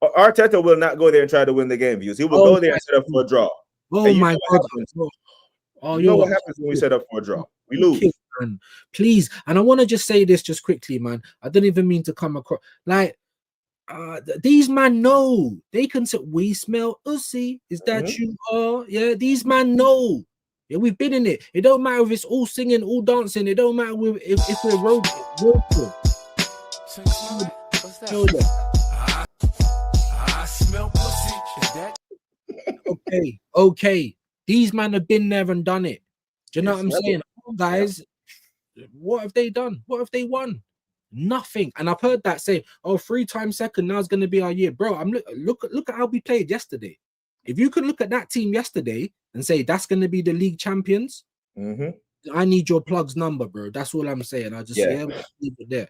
Arteta will not go there and try to win the game. Views. He will go there and set up for a draw. Oh my God. You know what happens when we set up for a draw? We lose. Man. Please. And I want to just say this just quickly, man. I don't even mean to come across like these man know. They can say, we smell ussy. Is that you are? Yeah, these man know. Yeah, we've been in it. It don't matter if it's all singing, all dancing. It don't matter if we're road. I smell pussy. Is that okay. These men have been there and done it. Do you know what I'm saying? Oh, guys, what have they done? What have they won? Nothing. And I've heard that say, 3 times second, now it's going to be our year. Bro, look at how we played yesterday. If you could look at that team yesterday and say that's going to be the league champions, I need your plug's number, bro. That's all I'm saying. I just leave it there.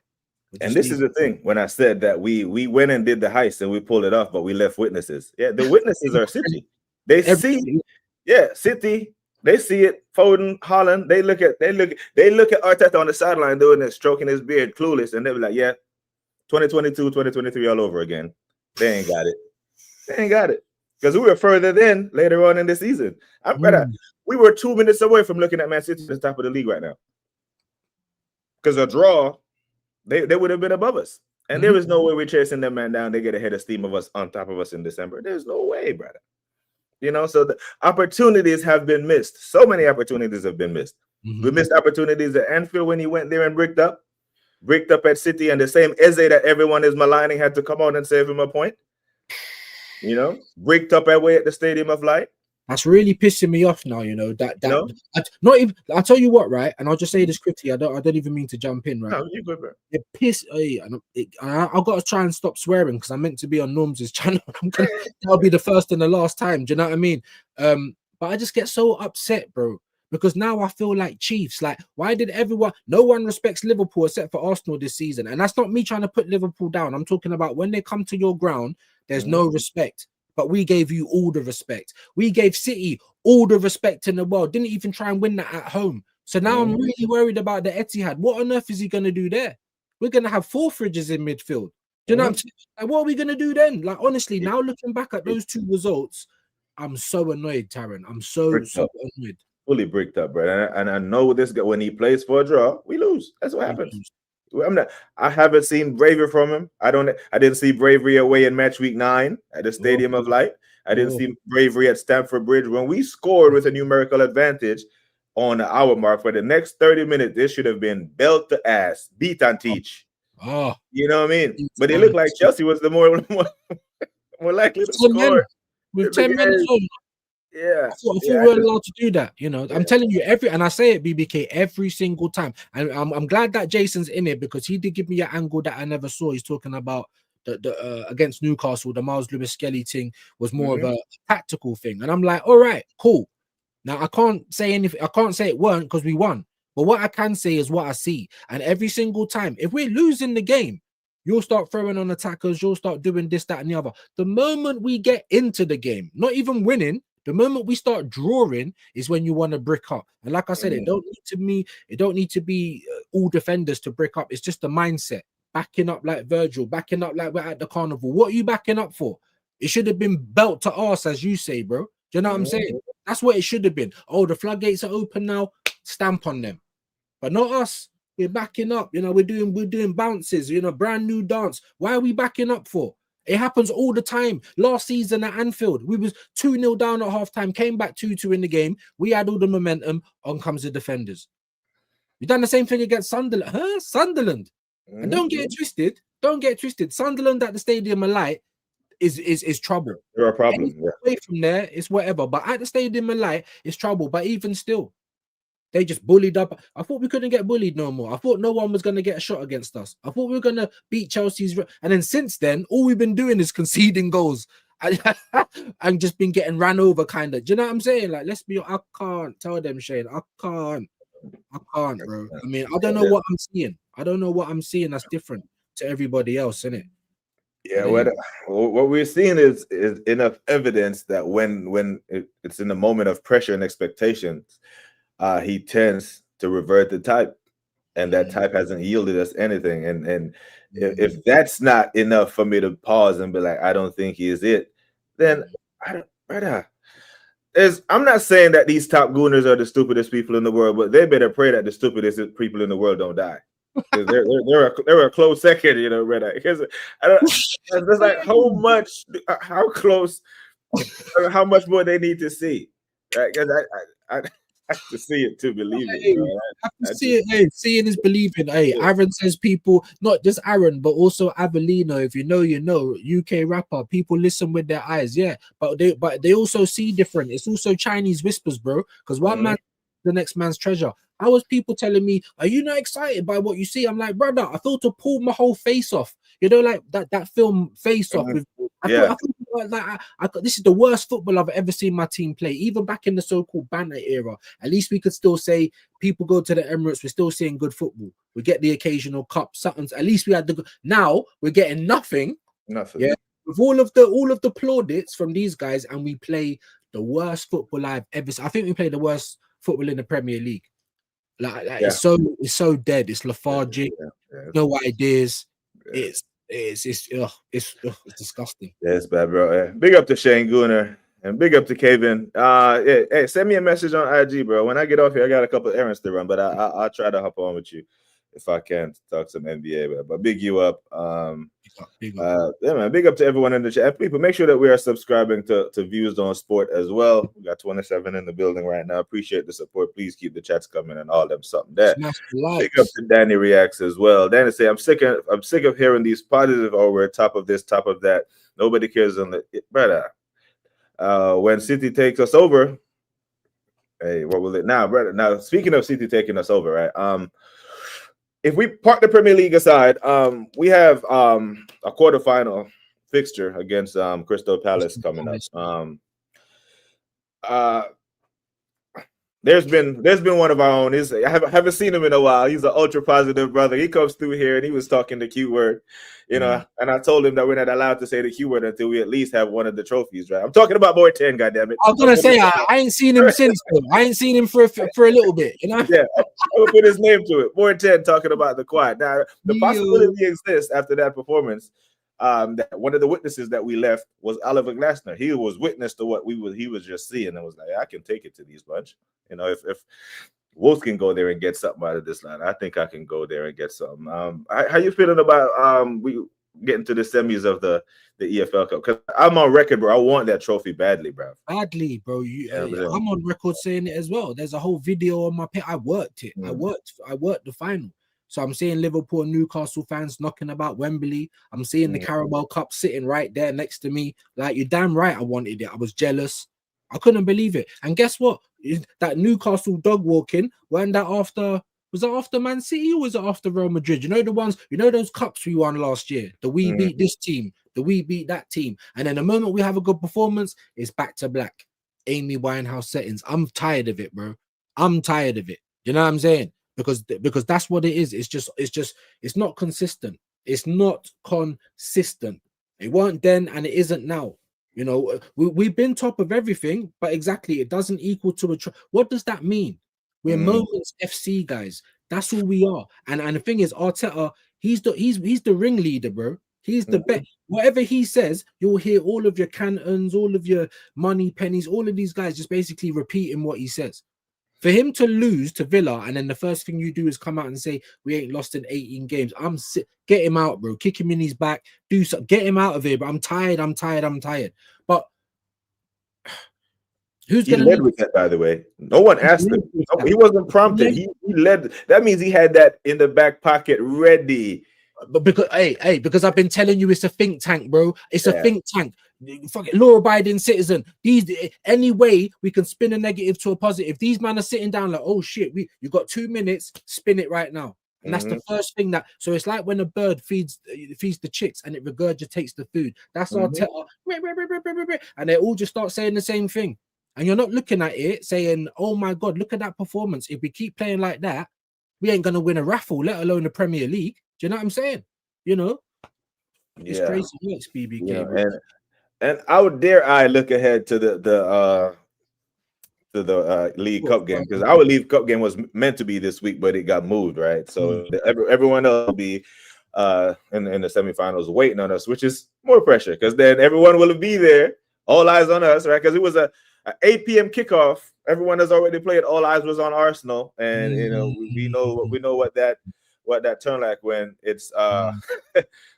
And this is the thing, when I said that we went and did the heist and we pulled it off, but we left witnesses. Yeah, the witnesses are City. They see, City. They see it. Foden, Holland. They look at Arteta on the sideline doing this, stroking his beard, clueless, and they be like, "Yeah, 2022, 2023 all over again." They ain't got it. They ain't got it because we were further than later on in the season. We were 2 minutes away from looking at Man City at the top of the league right now. Because a draw, they would have been above us, and there is no way we're chasing them man down. They get ahead of steam of us on top of us in December. There's no way, brother. So the opportunities have been missed. So many opportunities have been missed. We missed opportunities at Anfield when he went there and bricked up at City, and the same Eze that everyone is maligning had to come out and save him a point. Bricked up away at the Stadium of Light. That's really pissing me off now. Not even. I'll tell you what, right? And I'll just say this quickly. I don't even mean to jump in, right? No, you good, bro. It piss. I've got to try and stop swearing because I'm meant to be on Norm's channel. That'll be the first and the last time. Do you know what I mean? But I just get so upset, bro, because now I feel like Chiefs. Like, why did no one respects Liverpool except for Arsenal this season? And that's not me trying to put Liverpool down. I'm talking about when they come to your ground, there's no respect. But we gave you all the respect. We gave City all the respect in the world. Didn't even try and win that at home. So now I'm really worried about the Etihad. What on earth is he going to do there? We're going to have 4 fridges in midfield. Do you know what I'm saying? Like, what are we going to do then? Like, honestly, now looking back at those 2 results, I'm so annoyed, Taron. I'm so annoyed. Fully bricked up, bro. And I know this guy, when he plays for a draw, we lose. That's what happens. I haven't seen bravery from him. I didn't see bravery away in match week 9 at the Stadium of Light. I didn't see bravery at Stamford Bridge when we scored with a numerical advantage on the hour mark. For the next 30 minutes, this should have been belt to ass, beat and teach. You know what I mean? But it looked like Chelsea was the more likely to score with 10 minutes on. Yeah, I thought we were allowed to do that. You know, I'm telling you, and I say it, BBK, every single time. And I'm glad that Jason's in it because he did give me an angle that I never saw. He's talking about the against Newcastle, the Miles Lewis Skelly thing was more of a tactical thing. And I'm like, all right, cool. Now I can't say anything, I can't say it weren't because we won. But what I can say is what I see. And every single time, if we're losing the game, you'll start throwing on attackers, you'll start doing this, that, and the other. The moment we get into the game, not even winning, the moment we start drawing is when you want to brick up. And like I said, it don't need to be all defenders to brick up. It's just the mindset. Backing up like Virgil, backing up like we're at the carnival. What are you backing up for? It should have been belt to arse, as you say, bro. Do you know what I'm saying? That's what it should have been. Oh, the floodgates are open now. Stamp on them. But not us. We're backing up. You know, we're doing bounces, you know, brand new dance. Why are we backing up for? It happens all the time. Last season at Anfield, we was 2-0 down at halftime, came back 2-2 in the game. We had all the momentum. On comes the defenders. We done the same thing against Sunderland. Sunderland. And don't get it twisted. Don't get it twisted. Sunderland at the Stadium of Light is trouble. There are problems. Away from there, it's whatever. But at the Stadium of Light, it's trouble. But even still, they just bullied up. I thought we couldn't get bullied no more. I thought no one was going to get a shot against us. I thought we were going to beat Chelsea's. And then since then, all we've been doing is conceding goals and just been getting ran over, kind of. Do you know what I'm saying? Like, I can't tell them, Shane. I can't, bro. I mean, I don't know what I'm seeing. I don't know what I'm seeing that's different to everybody else, innit? Yeah, what we're seeing is enough evidence that when it's in the moment of pressure and expectations, he tends to revert the type, and that type hasn't yielded us anything. And if that's not enough for me to pause and be like, I don't think he is it, then I'm not saying that these top gooners are the stupidest people in the world, but they better pray that the stupidest people in the world don't die. They're a close second, you know, Red Eye. Because it's like how close, how much more they need to see, right? Because I have to see it to believe it. Bro. I have to see it. Hey, seeing is believing. Hey, Aaron says people, not just Aaron, but also Avelino. If you know, you know. UK rapper. People listen with their eyes. Yeah, but they also see different. It's also Chinese whispers, bro. Because one man, the next man's treasure. I was people telling me, "Are you not excited by what you see?" I'm like, brother, I thought to pull my whole face off. You know, like that film Face Off. I thought this is the worst football I've ever seen my team play. Even back in the so-called banter era, at least we could still say people go to the Emirates. We're still seeing good football. We get the occasional cup, something. At least we had the. Now we're getting nothing. Nothing. Yeah, with all of the plaudits from these guys, and we play the worst football I've ever seen. I think we play the worst football in the Premier League. It's so dead. It's lethargic. No ideas. It's disgusting. Yeah, it's bad, bro. Yeah. Big up to Shane Gooner and big up to Kevin. Hey, send me a message on IG, bro. When I get off here, I got a couple of errands to run, but I'll try to hop on with you if I can to talk some NBA. But big you up. Yeah, man. Big up to everyone in the chat. People, make sure that we are subscribing to ViewzOnSport as well. We got 27 in the building right now. Appreciate the support. Please keep the chats coming and all them something there. Big up to Danny Reacts as well. Danny say, I'm sick of hearing these positive we're top of this, top of that. Nobody cares on the brother. When City takes us over, hey, what will it now, brother? Now, speaking of City taking us over, right? If we park the Premier League aside, we have a quarterfinal fixture against Crystal Palace coming up. There's been one of our own. I haven't seen him in a while. He's an ultra positive brother. He comes through here and he was talking the Q word, you know. And I told him that we're not allowed to say the Q word until we at least have one of the trophies, right? I'm talking about Boy 10, goddammit. I was gonna say I ain't seen him since. I ain't seen him for a little bit, you know. Yeah, I will put his name to it. Boy 10 talking about the quad. Now the possibility exists after that performance. That one of the witnesses that we left was Oliver Glasner. He was witness to what he was just seeing and was like, I can take it to these bunch. You know, if Wolves can go there and get something out of this line. I think I can go there and get something. How you feeling about we getting to the semis of the EFL Cup? Because I'm on record, bro. I want that trophy badly, bro. Badly, bro. Yeah, I'm on record saying it as well. There's a whole video on my page. I worked it. I worked the final. So I'm seeing Liverpool and Newcastle fans knocking about Wembley. I'm seeing the Carabao Cup sitting right there next to me. Like, you're damn right I wanted it. I was jealous. I couldn't believe it. And guess what? That Newcastle dog walking, was it after Man City or was it after Real Madrid? You know the ones, you know those cups we won last year? The we beat this team, the we beat that team. And then the moment we have a good performance, it's back to black. Amy Winehouse settings. I'm tired of it, bro. I'm tired of it. You know what I'm saying? Because that's what it is. It's not consistent. It's not consistent. It weren't then and it isn't now. You know, we've been top of everything, but exactly, it doesn't equal to what does that mean? We're Moments FC guys. That's who we are. And the thing is, Arteta, he's the ringleader, bro. He's the best. Whatever he says, you'll hear all of your Cantons, all of your Money Pennies, all of these guys just basically repeating what he says. For him to lose to Villa, and then the first thing you do is come out and say we ain't lost in 18 games. Get him out, bro. Kick him in his back. Do something. Get him out of here. But I'm tired. But who's he led with that, by the way? No one asked him. No, he wasn't prompted. He led. That means he had that in the back pocket ready. But because I've been telling you it's a think tank, bro. It's a think tank. Fucking law-abiding citizen. Any way we can spin a negative to a positive. These men are sitting down like, oh shit, you got 2 minutes, spin it right now. And that's the first thing that. So it's like when a bird feeds the chicks and it regurgitates the food. That's our and they all just start saying the same thing. And you're not looking at it saying, oh my god, look at that performance. If we keep playing like that, we ain't gonna win a raffle, let alone the Premier League. Do you know what I'm saying? You know, it's crazy works, BBK. Yeah, and how dare I look ahead to the League Cup game, because our League Cup game was meant to be this week, but it got moved, right? So everyone else will be in the semifinals waiting on us, which is more pressure because then everyone will be there, all eyes on us, right? Because it was a 8 p.m. kickoff. Everyone has already played. All eyes was on Arsenal, and you know we know what that turned like when it's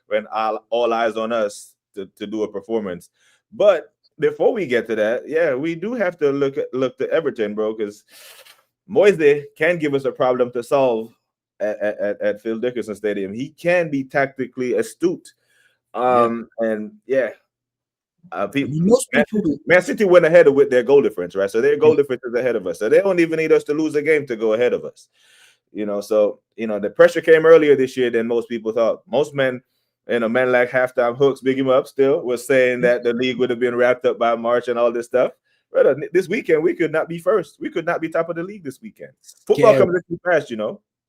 when all eyes on us to do a performance. But before we get to that, we do have to look to Everton, bro, because Moise can give us a problem to solve at Phil Dickinson Stadium. He can be tactically astute, and Man City went ahead with their goal difference, right? So their goal difference is ahead of us. So they don't even need us to lose a game to go ahead of us. You know, so the pressure came earlier this year than most people thought. Most men, men like Halftime Hooks, big him up still, was saying that the league would have been wrapped up by March and all this stuff. Brother, this weekend we could not be first. We could not be top of the league this weekend. Football comes too fast,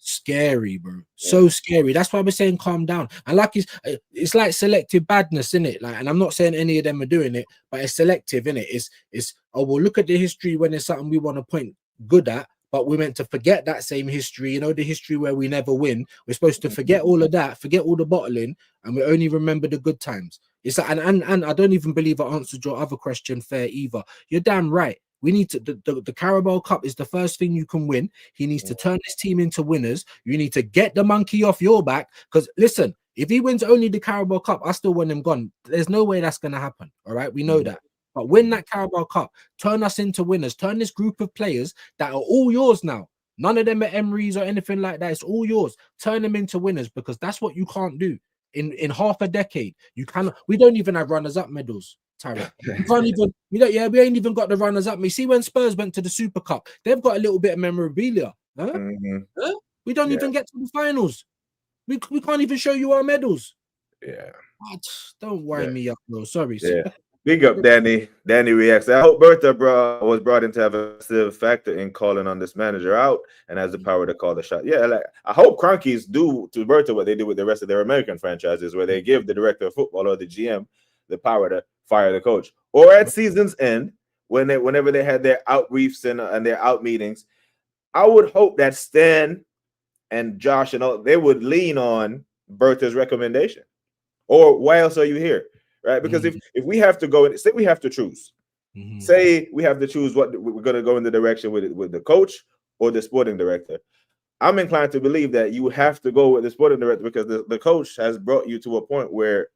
Scary, bro. So scary. That's why we're saying calm down. And like it's like selective badness, isn't it? Like, and I'm not saying any of them are doing it, but it's selective, isn't it? It's we'll look at the history when there's something we want to point good at, but we're meant to forget that same history, the history where we never win. We're supposed to forget all of that, forget all the bottling, and we only remember the good times. It's like, and I don't even believe I answered your other question fair either. You're damn right. We need to the Carabao Cup is the first thing you can win. He needs to turn this team into winners. You need to get the monkey off your back. Because listen, if he wins only the Carabao Cup, I still want him gone. There's no way that's gonna happen. All right, we know that. But win that Carabao Cup, turn us into winners, turn this group of players that are all yours now. None of them are Emery's or anything like that. It's all yours. Turn them into winners, because that's what you can't do. In half a decade, you cannot. We don't even have runners-up medals, Tyrone. We can't even. We ain't even got the runners-up. You see, when Spurs went to the Super Cup, they've got a little bit of memorabilia. Huh? Huh? We don't even get to the finals. We can't even show you our medals. Yeah. What? Don't wind me up, bro. Sorry. Yeah. Big up, Danny. Danny reacts. I hope Bertha was brought in to have a positive factor in calling on this manager out and has the power to call the shot. Yeah, like I hope Cronkies do to Bertha what they do with the rest of their American franchises, where they give the director of football or the GM the power to fire the coach. Or at season's end, whenever they had their out briefs and their out meetings, I would hope that Stan and Josh and all they would lean on Bertha's recommendation. Or why else are you here? Right, because if we have to go and say we have to choose, say we have to choose what we're going to go in the direction with the coach or the sporting director. I'm inclined to believe that you have to go with the sporting director because the coach has brought you to a point where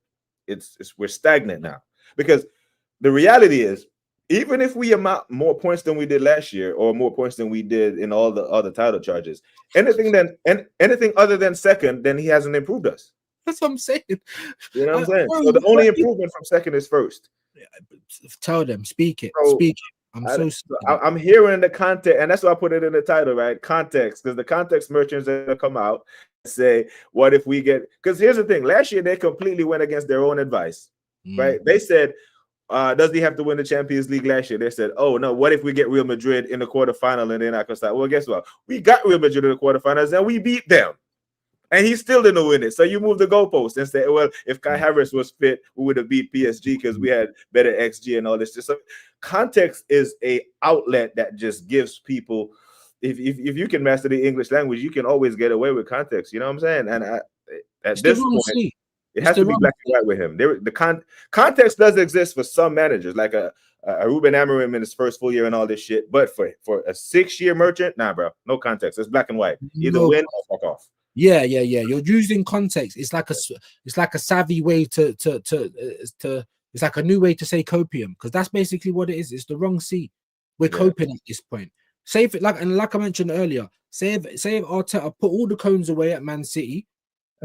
we're stagnant now. Because the reality is, even if we amount more points than we did last year, or more points than we did in all the other title charges, anything other than second, then he hasn't improved us. That's what I'm saying. You know what I'm saying? So the only improvement from second is first. Tell them, speak it, So, speak it. I'm hearing the context, and that's why I put it in the title, right? Context, because the context merchants are gonna come out and say, "What if we get?" Because here's the thing: last year they completely went against their own advice, right? They said, "Does he have to win the Champions League last year?" They said, "Oh no, what if we get Real Madrid in the quarterfinal and then I can start?" Well, guess what? We got Real Madrid in the quarterfinals and we beat them. And he still didn't win it. So you move the goalpost and say, well, if Kai Havertz was fit, we would have beat PSG because we had better XG and all this. So context is a outlet that just gives people, if you can master the English language, you can always get away with context. You know what I'm saying? And at this point, it has to be black and white with him. The context does exist for some managers, like a Ruben Amorim in his first full year and all this shit. But for a 6-year merchant, nah, bro, no context. It's black and white. Either win or fuck off. Yeah. You're using context. It's like a savvy way to it's like a new way to say copium, because that's basically what it is. It's the wrong C. We're coping at this point. Say if like I mentioned earlier, say if Arteta put all the cones away at Man City,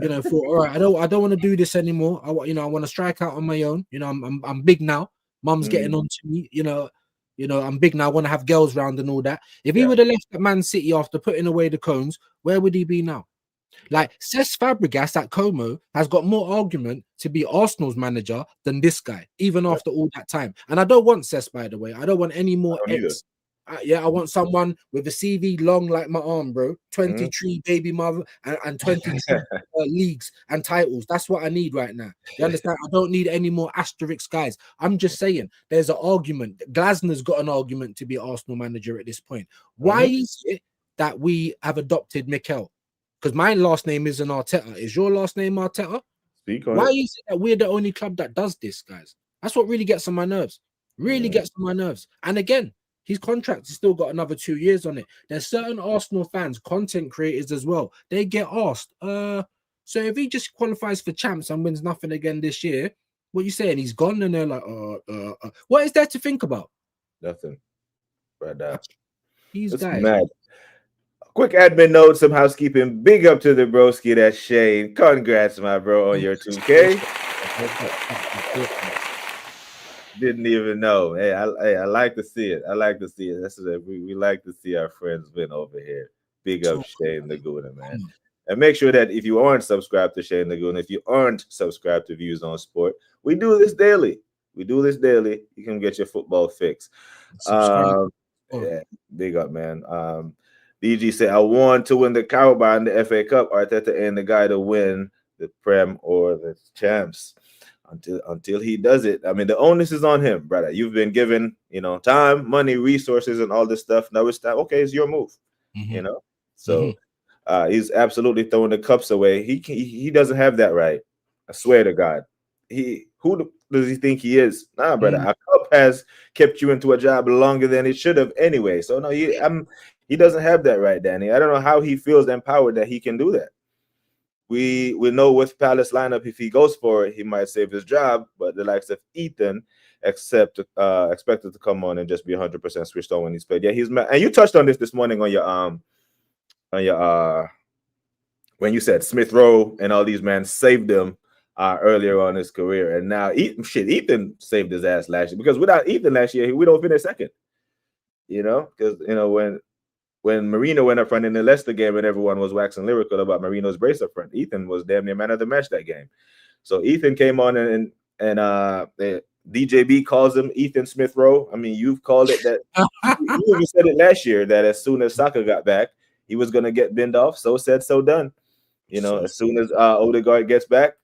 you know, for all right, I don't want to do this anymore. I want to strike out on my own. You know, I'm big now. Mum's getting on to me. You know, I'm big now. I want to have girls round and all that. If he would have left at Man City after putting away the cones, where would he be now? Like Cesc Fabregas at Como has got more argument to be Arsenal's manager than this guy, even after all that time. And I don't want Cesc, by the way. I don't want any more ex. I want someone with a CV long like my arm, bro. 23 baby mother and 23 leagues and titles. That's what I need right now. You understand? I don't need any more asterisk guys. I'm just saying there's an argument. Glasner's got an argument to be Arsenal manager at this point. Why is it that we have adopted Mikel? Because my last name isn't Arteta. Is your last name Arteta? Why is it that we're the only club that does this, guys? That's what really gets on my nerves. Really gets on my nerves. And again, his contract has still got another 2 years on it. There's certain Arsenal fans, content creators as well. They get asked, so if he just qualifies for champs and wins nothing again this year, what are you saying? He's gone? And they're like, what is there to think about? Nothing. But these guys. Mad. Quick admin note, some housekeeping. Big up to the broski, that's Shane. Congrats, my bro, on your 2K. Didn't even know. Hey, I like to see it. I like to see it. That's what we like to see our friends win over here. Big up Shane Laguna, man. And make sure that if you aren't subscribed to Shane Laguna, if you aren't subscribed to Views on Sport, we do this daily. You can get your football fix. Yeah, big up, man. DG said, I want to win the Carabao and the FA Cup. Arteta ain't the guy to win the Prem or the champs until he does it. I mean, the onus is on him, brother. You've been given, time, money, resources, and all this stuff. Now it's time. Okay, it's your move. So he's absolutely throwing the cups away. He doesn't have that right. I swear to God. Who does he think he is? Nah, brother. A cup has kept you into a job longer than it should have anyway. So no, he doesn't have that right, Danny. I don't know how he feels empowered that he can do that. We know with Palace lineup, if he goes for it, he might save his job. But the likes of Ethan expected to come on and just be 100% switched on when he's played. Yeah, he's mad. And you touched on this morning on your when you said Smith Rowe and all these men saved him earlier on his career, and now Ethan saved his ass last year, because without Ethan last year, we don't finish second. Because when Marino went up front in the Leicester game and everyone was waxing lyrical about Marino's brace up front, Ethan was damn near man of the match that game. So Ethan came on and DJB calls him Ethan Smith Rowe. I mean, you've called it that. You even said it last year that as soon as Saka got back, he was going to get binned off. So said, so done. As soon as Odegaard gets back,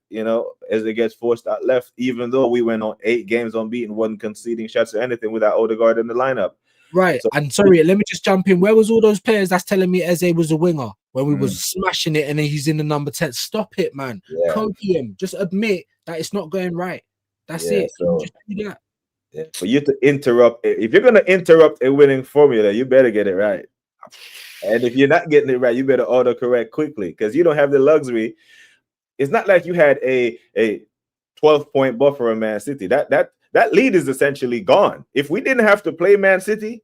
as it gets forced out left, even though we went on 8 games unbeaten, wasn't conceding shots or anything without Odegaard in the lineup. Right. So, and sorry, let me just jump in. Where was all those players that's telling me Eze was a winger when we was smashing it and then he's in the number 10? Stop it, man. Yeah. Copium. Just admit that it's not going right. That's it. So, just do that. For you to interrupt, if you're going to interrupt a winning formula, you better get it right. And if you're not getting it right, you better autocorrect quickly because you don't have the luxury. It's not like you had a 12-point buffer on Man City. That lead is essentially gone. If we didn't have to play Man City,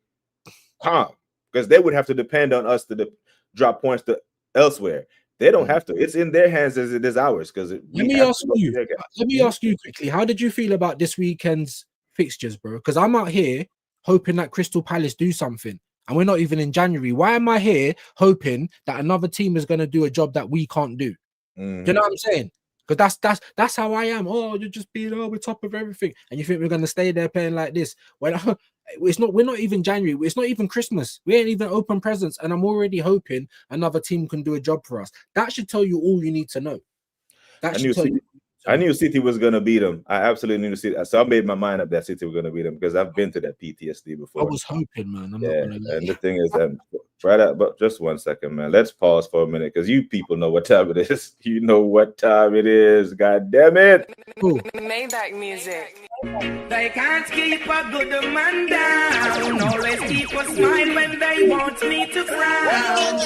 because they would have to depend on us to drop points to elsewhere. They don't have to. It's in their hands as it is ours. Because let me ask you quickly. How did you feel about this weekend's fixtures, bro? Because I'm out here hoping that Crystal Palace do something, and we're not even in January. Why am I here hoping that another team is going to do a job that we can't do? Do you know what I'm saying? Because that's how I am. Oh, you're just being we're top of everything, and you think we're going to stay there playing like this? When it's not, we're not even January. It's not even Christmas. We ain't even open presents, and I'm already hoping another team can do a job for us. That should tell you all you need to know. I knew City was going to beat them. I absolutely knew City. So I made my mind up that City were going to beat them because I've been to that PTSD before. I was hoping, man. I'm not gonna lie. And the thing is, right out, but just 1 second, man. Let's pause for a minute because you people know what time it is. You know what time it is. God damn it. Maybach music. They can't keep a good man down. Always keep a smile when they want me to frown.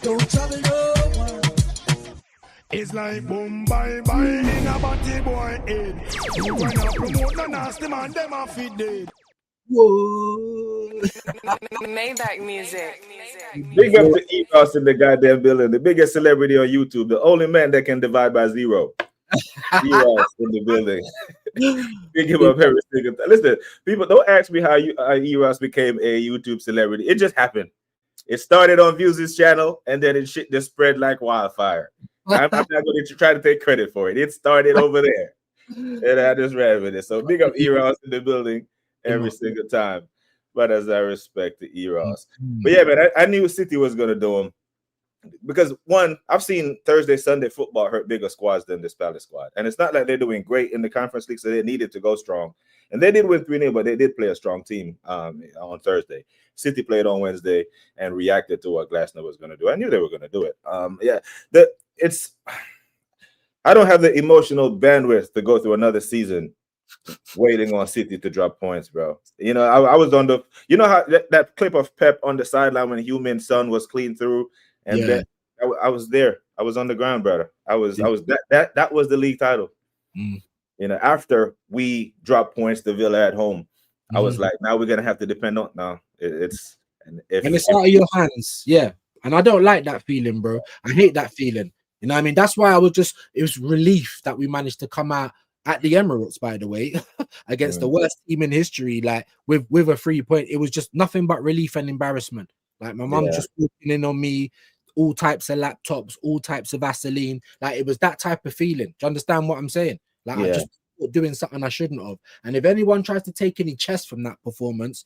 Don't trouble no one. It's like boom, bye, bye in a body boy head. You wanna promote the nasty man, them off it dead. Whoa. Maybach music. Big up to E-Ross in the goddamn building, the biggest celebrity on YouTube, the only man that can divide by zero. E-Ross in the building. Big him up every single time. Listen, people, don't ask me how E-Ross became a YouTube celebrity. It just happened. It started on Viewz's channel, and then it shit just spread like wildfire. I'm not going to try to take credit for it. It started over there, and I just ran with it. So big up E-Ross in the building every single time. But as I respect the E-Ross. But yeah, man, I knew City was going to do them. Because one, I've seen Thursday, Sunday football hurt bigger squads than this Palace squad. And it's not like they're doing great in the Conference League, so they needed to go strong. And they did win 3-0, but they did play a strong team on Thursday. City played on Wednesday and reacted to what Glasner was going to do. I knew they were going to do it. I don't have the emotional bandwidth to go through another season waiting on City to drop points, bro. You know, I was on the, you know how that clip of Pep on the sideline when Heung-Min Son was clean through, and I was there. I was on the ground, brother. That was the league title. You know, after we dropped points to Villa at home, I was like, now we're gonna have to depend on it's out of your hands, and I don't like that feeling, bro. I hate that feeling. You know what I mean? That's why it was relief that we managed to come out at the Emirates, by the way, against the worst team in history, like with a 3 point. It was just nothing but relief and embarrassment. Like my mum just walking in on me, all types of laptops, all types of Vaseline. Like it was that type of feeling. Do you understand what I'm saying? Like I just doing something I shouldn't have. And if anyone tries to take any chest from that performance,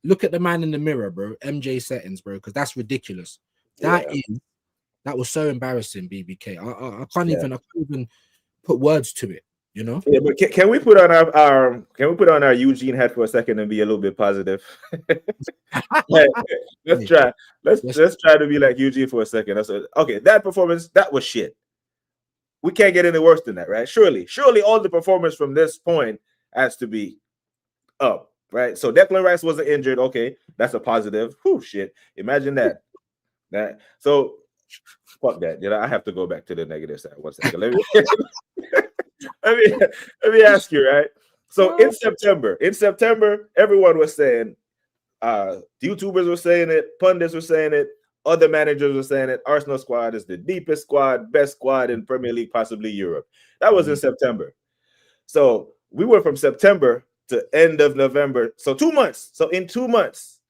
look at the man in the mirror, bro. MJ settings, bro, because that's ridiculous. That was so embarrassing, BBK. I can't even put words to it. You know? Yeah, but can we put on our Eugene hat for a second and be a little bit positive? Let's try. Let's try to be like Eugene for a second. Okay, that performance, that was shit. We can't get any worse than that, right? Surely all the performance from this point has to be up, right? So Declan Rice wasn't injured. Okay, that's a positive. Whew, shit. Imagine that. So fuck that. You know, I have to go back to the negative side. 1 second. Let me ask you, right? So in September, everyone was saying, YouTubers were saying it, pundits were saying it, other managers were saying it. Arsenal squad is the deepest squad, best squad in Premier League, possibly Europe. That was in September. So we were from September to end of November. So 2 months. So in 2 months,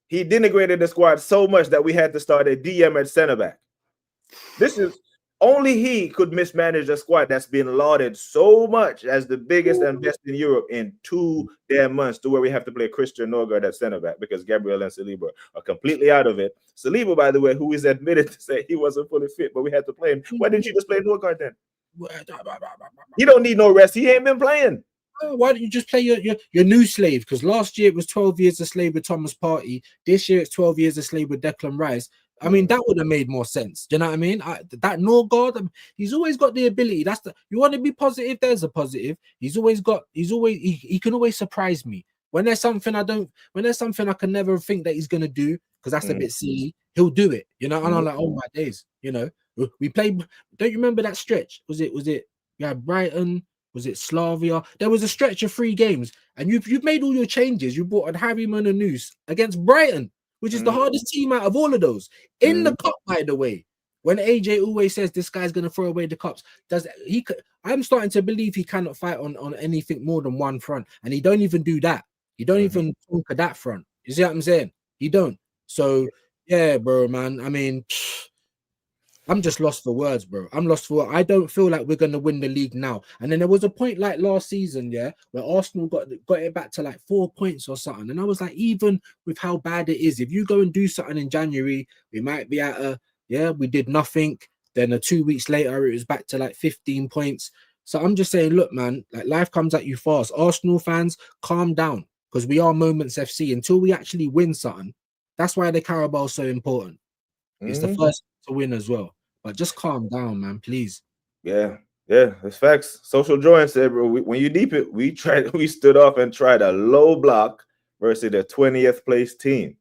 he denigrated the squad so much that we had to start a DM at center back. Only he could mismanage a squad that's been lauded so much as the biggest and best in Europe in 2 damn months, to where we have to play Christian Norgard at center back because Gabriel and Saliba are completely out of it. Saliba, by the way, who is admitted to say he wasn't fully fit, but we had to play him. Why didn't you just play Norgard then? He don't need no rest. He ain't been playing. Why don't you just play your new slave? Because last year it was 12 years a slave with Thomas Partey. This year it's 12 years a slave with Declan Rice. I mean, that would have made more sense. Do you know what I mean? That Norgard, he's always got the ability. You want to be positive. There's a positive. He can always surprise me. When there's something I can never think that he's gonna do because that's a bit silly. He'll do it. You know, and I'm like, oh my days. You know, we played. Don't you remember that stretch? Was it? Yeah, Brighton. Was it Slavia? There was a stretch of 3 games, and you've made all your changes. You brought on Harryman and Noose against Brighton, which is the hardest team out of all of those. In the cup, by the way, when AJ always says this guy's going to throw away the cups, I'm starting to believe he cannot fight on anything more than one front, and he don't even do that. He don't even conquer that front. You see what I'm saying? He don't. So yeah, bro, man. I mean, I'm just lost for words, bro. I don't feel like we're going to win the league now. And then there was a point like last season, yeah, where Arsenal got it back to like 4 points or something. And I was like, even with how bad it is, if you go and do something in January, we might be at we did nothing. Then 2 weeks later, it was back to like 15 points. So I'm just saying, look, man, like life comes at you fast. Arsenal fans, calm down, because we are Moments FC. Until we actually win something, that's why the Carabao is so important. It's the first to win as well. But just calm down, man, please. Yeah, it's facts. Social Joy said, bro, when you deep it, we stood off and tried a low block versus the 20th place team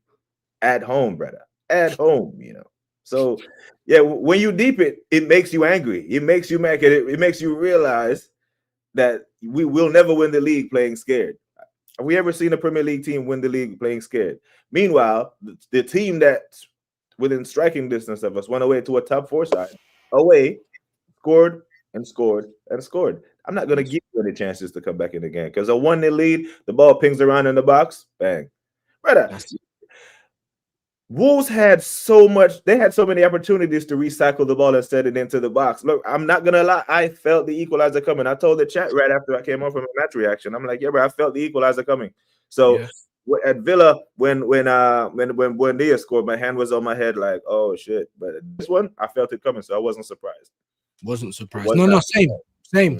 at home, brother. At home, you know. So yeah, when you deep it, it makes you angry. It makes you mad. It makes you realize that we will never win the league playing scared. Have we ever seen a Premier League team win the league playing scared? Meanwhile, the team that's within striking distance of us went away to a top 4 side, scored and scored and scored. I'm not going to give you any chances to come back in the game because a 1-0 lead, the ball pings around in the box, bang. Brother, Wolves had so many opportunities to recycle the ball and set it into the box. Look, I'm not going to lie. I felt the equalizer coming. I told the chat right after I came on from a match reaction. I'm like, yeah, bro, I felt the equalizer coming. So at Villa, when Buendia scored, my hand was on my head like, oh shit. But this one, I felt it coming, so I wasn't surprised. No,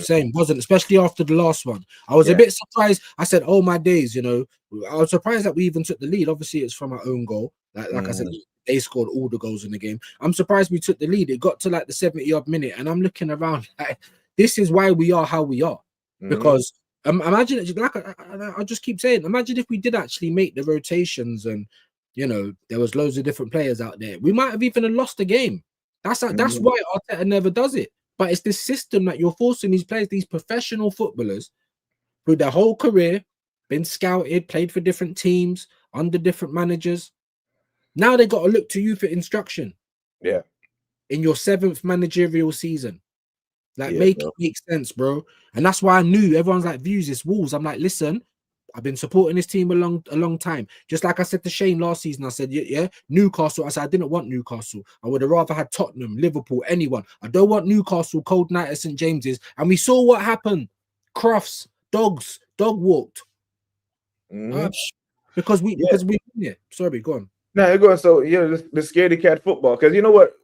same. Wasn't, especially after the last one. I was a bit surprised. I said, oh my days, you know. I was surprised that we even took the lead. Obviously, it's from our own goal. Like I said, they scored all the goals in the game. I'm surprised we took the lead. It got to like the 70-odd minute, and I'm looking around like, this is why we are how we are. Because imagine, like I just keep saying, imagine if we did actually make the rotations and, you know, there was loads of different players out there. We might have even lost the game. That's why Arteta never does it. But it's this system that you're forcing these players, these professional footballers, through their whole career, been scouted, played for different teams, under different managers. Now they got to look to you for instruction. Yeah. In your 7th managerial season. Like, make it make sense, bro. And that's why I knew everyone's like, Views, it's Wolves. I'm like, listen, I've been supporting this team a long time. Just like I said to Shane last season, I said, yeah, Newcastle. I said, I didn't want Newcastle. I would have rather had Tottenham, Liverpool, anyone. I don't want Newcastle, cold night at St. James's. And we saw what happened. Crufts, dog walked. Because we Sorry, go on. No, you're going. So, you know, the scaredy cat football. Because you know what?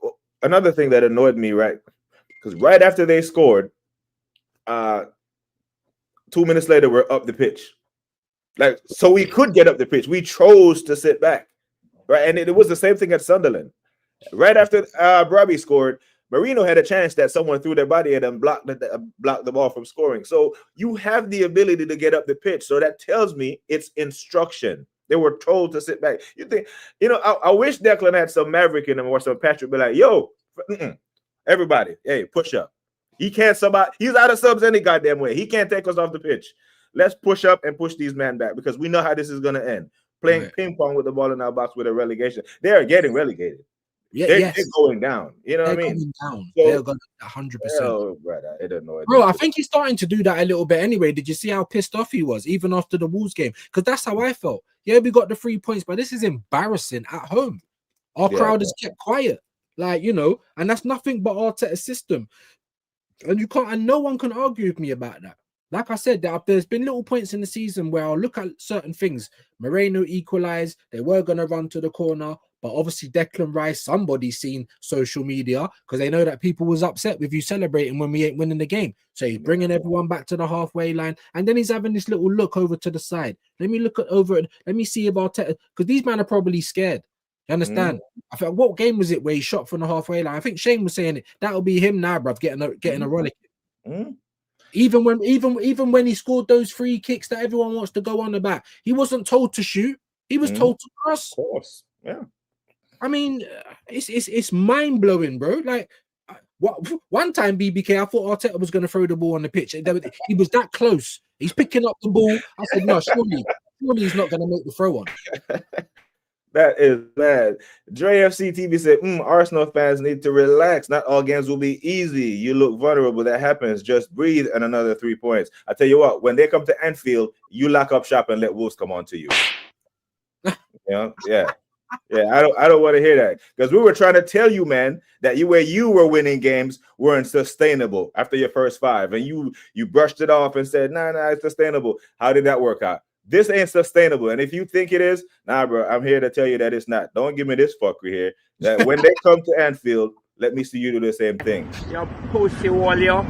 Another thing that annoyed me, right? Because right after they scored, 2 minutes later, we're up the pitch. Like, so we could get up the pitch. We chose to sit back, right? And it was the same thing at Sunderland. Right after Brobby scored, Marino had a chance that someone threw their body at and blocked the ball from scoring. So you have the ability to get up the pitch. So that tells me it's instruction. They were told to sit back. You think, you know, I wish Declan had some maverick in him or some Patrick be like, yo, everybody, hey, push up. He's out of subs any goddamn way. He can't take us off the pitch. Let's push up and push these men back because we know how this is going to end. Playing ping pong with the ball in our box with a relegation. They are getting relegated. They're going down. You know what I mean? Down. They're going 100%. Oh, brother, it annoyed me. Bro, I think he's starting to do that a little bit anyway. Did you see how pissed off he was, even after the Wolves game? Because that's how I felt. Yeah, we got the 3 points, but this is embarrassing at home. Our crowd has kept quiet. Like, you know, and that's nothing but Arteta's system. And no one can argue with me about that. Like I said, there's been little points in the season where I'll look at certain things. Moreno equalized. They were going to run to the corner. But obviously, Declan Rice, somebody's seen social media because they know that people was upset with you celebrating when we ain't winning the game. So he's bringing everyone back to the halfway line. And then he's having this little look over to the side. Let me look over it. Let me see if Arteta, because these men are probably scared. You understand? I think what game was it where he shot from the halfway line? I think Shane was saying it. That'll be him now, bruv, getting a rolling. Even when he scored those free kicks that everyone wants to go on about, he wasn't told to shoot. He was told to cross. Of course, yeah. I mean, it's mind blowing, bro. Like, one time BBK, I thought Arteta was going to throw the ball on the pitch. He was that close. He's picking up the ball. I said, no, surely he's not going to make the throw on. That is bad. Dre FC TV said, Arsenal fans need to relax. Not all games will be easy. You look vulnerable. That happens. Just breathe and another 3 points. I tell you what, when they come to Anfield, you lock up shop and let Wolves come on to you. Yeah. I don't want to hear that, because we were trying to tell you, man, that where you were winning games weren't sustainable after your first 5, and you brushed it off and said, nah, it's sustainable. How did that work out? This ain't sustainable. And if you think it is, nah, bro, I'm here to tell you that it's not. Don't give me this fuckery here. That when they come to Anfield, let me see you do the same thing. You pussy wall, yo.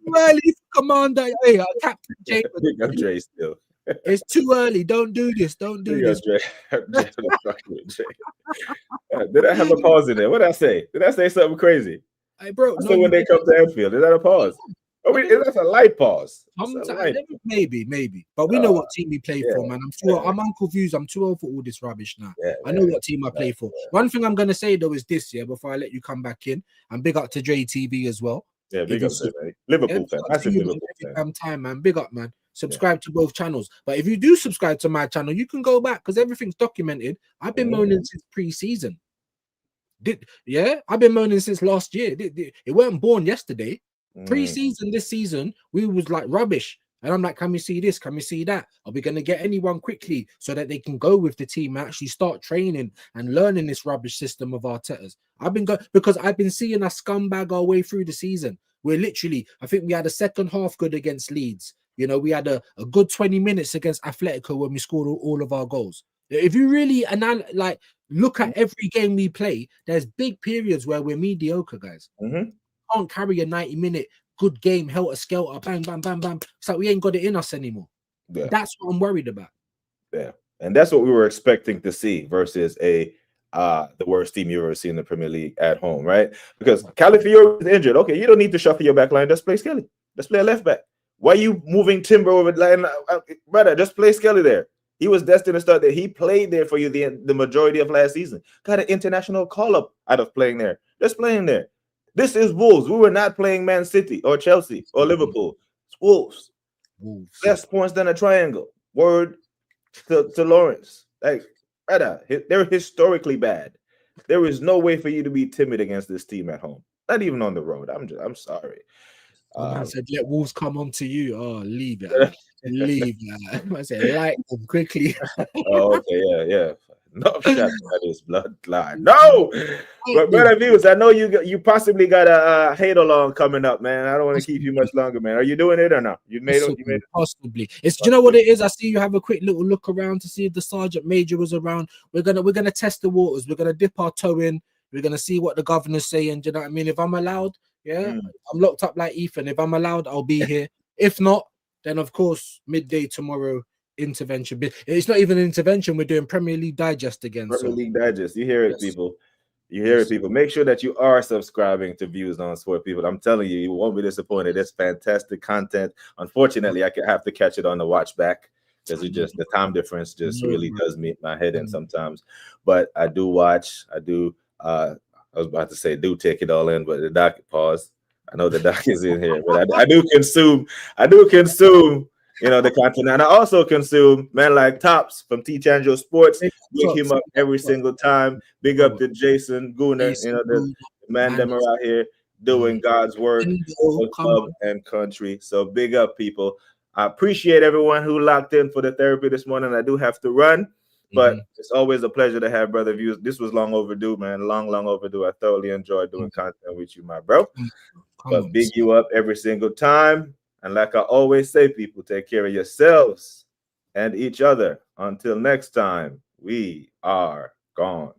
Well, Commander, hey, Captain Jay. I'm Dre still. It's too early. Don't do this. Don't do this. Dre. Did I have a pause in there? What did I say? Did I say something crazy? Hey, bro. So when they come to Anfield, is that a pause? That's a light pause. Maybe. But we know what team we play for, man. I'm sure I'm Uncle Views. I'm too old for all this rubbish now. I know what team I play for. One thing I'm gonna say though is this, before I let you come back in, and big up to Dre TV as well. Yeah, big up to man. Liverpool fan. Massive Liverpool fan. Time, man. Big up, man. Subscribe to both channels. But if you do subscribe to my channel, you can go back because everything's documented. I've been moaning since pre-season. I've been moaning since last year. It weren't born yesterday. Pre-season this season, we was like rubbish. And I'm like, can we see this? Can we see that? Are we going to get anyone quickly so that they can go with the team and actually start training and learning this rubbish system of Arteta's? Because I've been seeing us scumbag our way through the season. We're literally, I think we had a second half good against Leeds. You know, we had a good 20 minutes against Atletico when we scored all of our goals. If you really look at every game we play, there's big periods where we're mediocre, guys. Can't carry a 90-minute good game, helter-skelter, bang, bam, bam, bam. It's like we ain't got it in us anymore. Yeah. That's what I'm worried about. Yeah, and that's what we were expecting to see versus the worst team you've ever seen in the Premier League at home, right? Because Calafiori is injured. Okay, you don't need to shuffle your back line. Just play Skelly. Just play a left back. Why are you moving Timber over line? Brother, just play Skelly there. He was destined to start there. He played there for you the majority of last season. Got an international call-up out of playing there. Just playing there. This is Wolves. We were not playing Man City or Chelsea or Liverpool. It's Wolves. Less points than a triangle. Word to Lawrence. Like, brother, they're historically bad. There is no way for you to be timid against this team at home. Not even on the road. I'm sorry. I said, let Wolves come on to you. Oh, leave it. Leave that. I said, like them quickly. Oh, okay, yeah. No shot by this bloodline. No, but better views. I know you possibly got a hate along coming up, man. I don't want to keep you much longer, man. Are you doing it or not? You made it. Possibly. Do you know what it is? I see you have a quick little look around to see if the Sergeant Major was around. We're gonna test the waters. We're gonna dip our toe in. We're gonna see what the governor's saying. Do you know what I mean? If I'm allowed, I'm locked up like Ethan. If I'm allowed, I'll be here. If not, then of course midday tomorrow. Intervention. It's not even an intervention. We're doing Premier League Digest again. Premier League Digest. You hear it, people. You hear it, people. Make sure that you are subscribing to Views on Sport, people. I'm telling you, you won't be disappointed. It's fantastic content. Unfortunately, I have to catch it on the watch back because the time difference just really does meet my head in sometimes. But I do watch. I was about to say do take it all in, but the doc pause. I know the doc is in here, but I do consume. The content. And I also consume men like Tops from T-Chanjo Sports. Pick him up every single time. Big up to Jason Gooner, the man them are out here doing God's work for club and country. So big up, people. I appreciate everyone who locked in for the therapy this morning. I do have to run, but it's always a pleasure to have Brother Views. This was long overdue, man. Long overdue. I thoroughly enjoyed doing content with you, my bro. But big you up every single time. And like I always say, people, take care of yourselves and each other. Until next time, we are gone.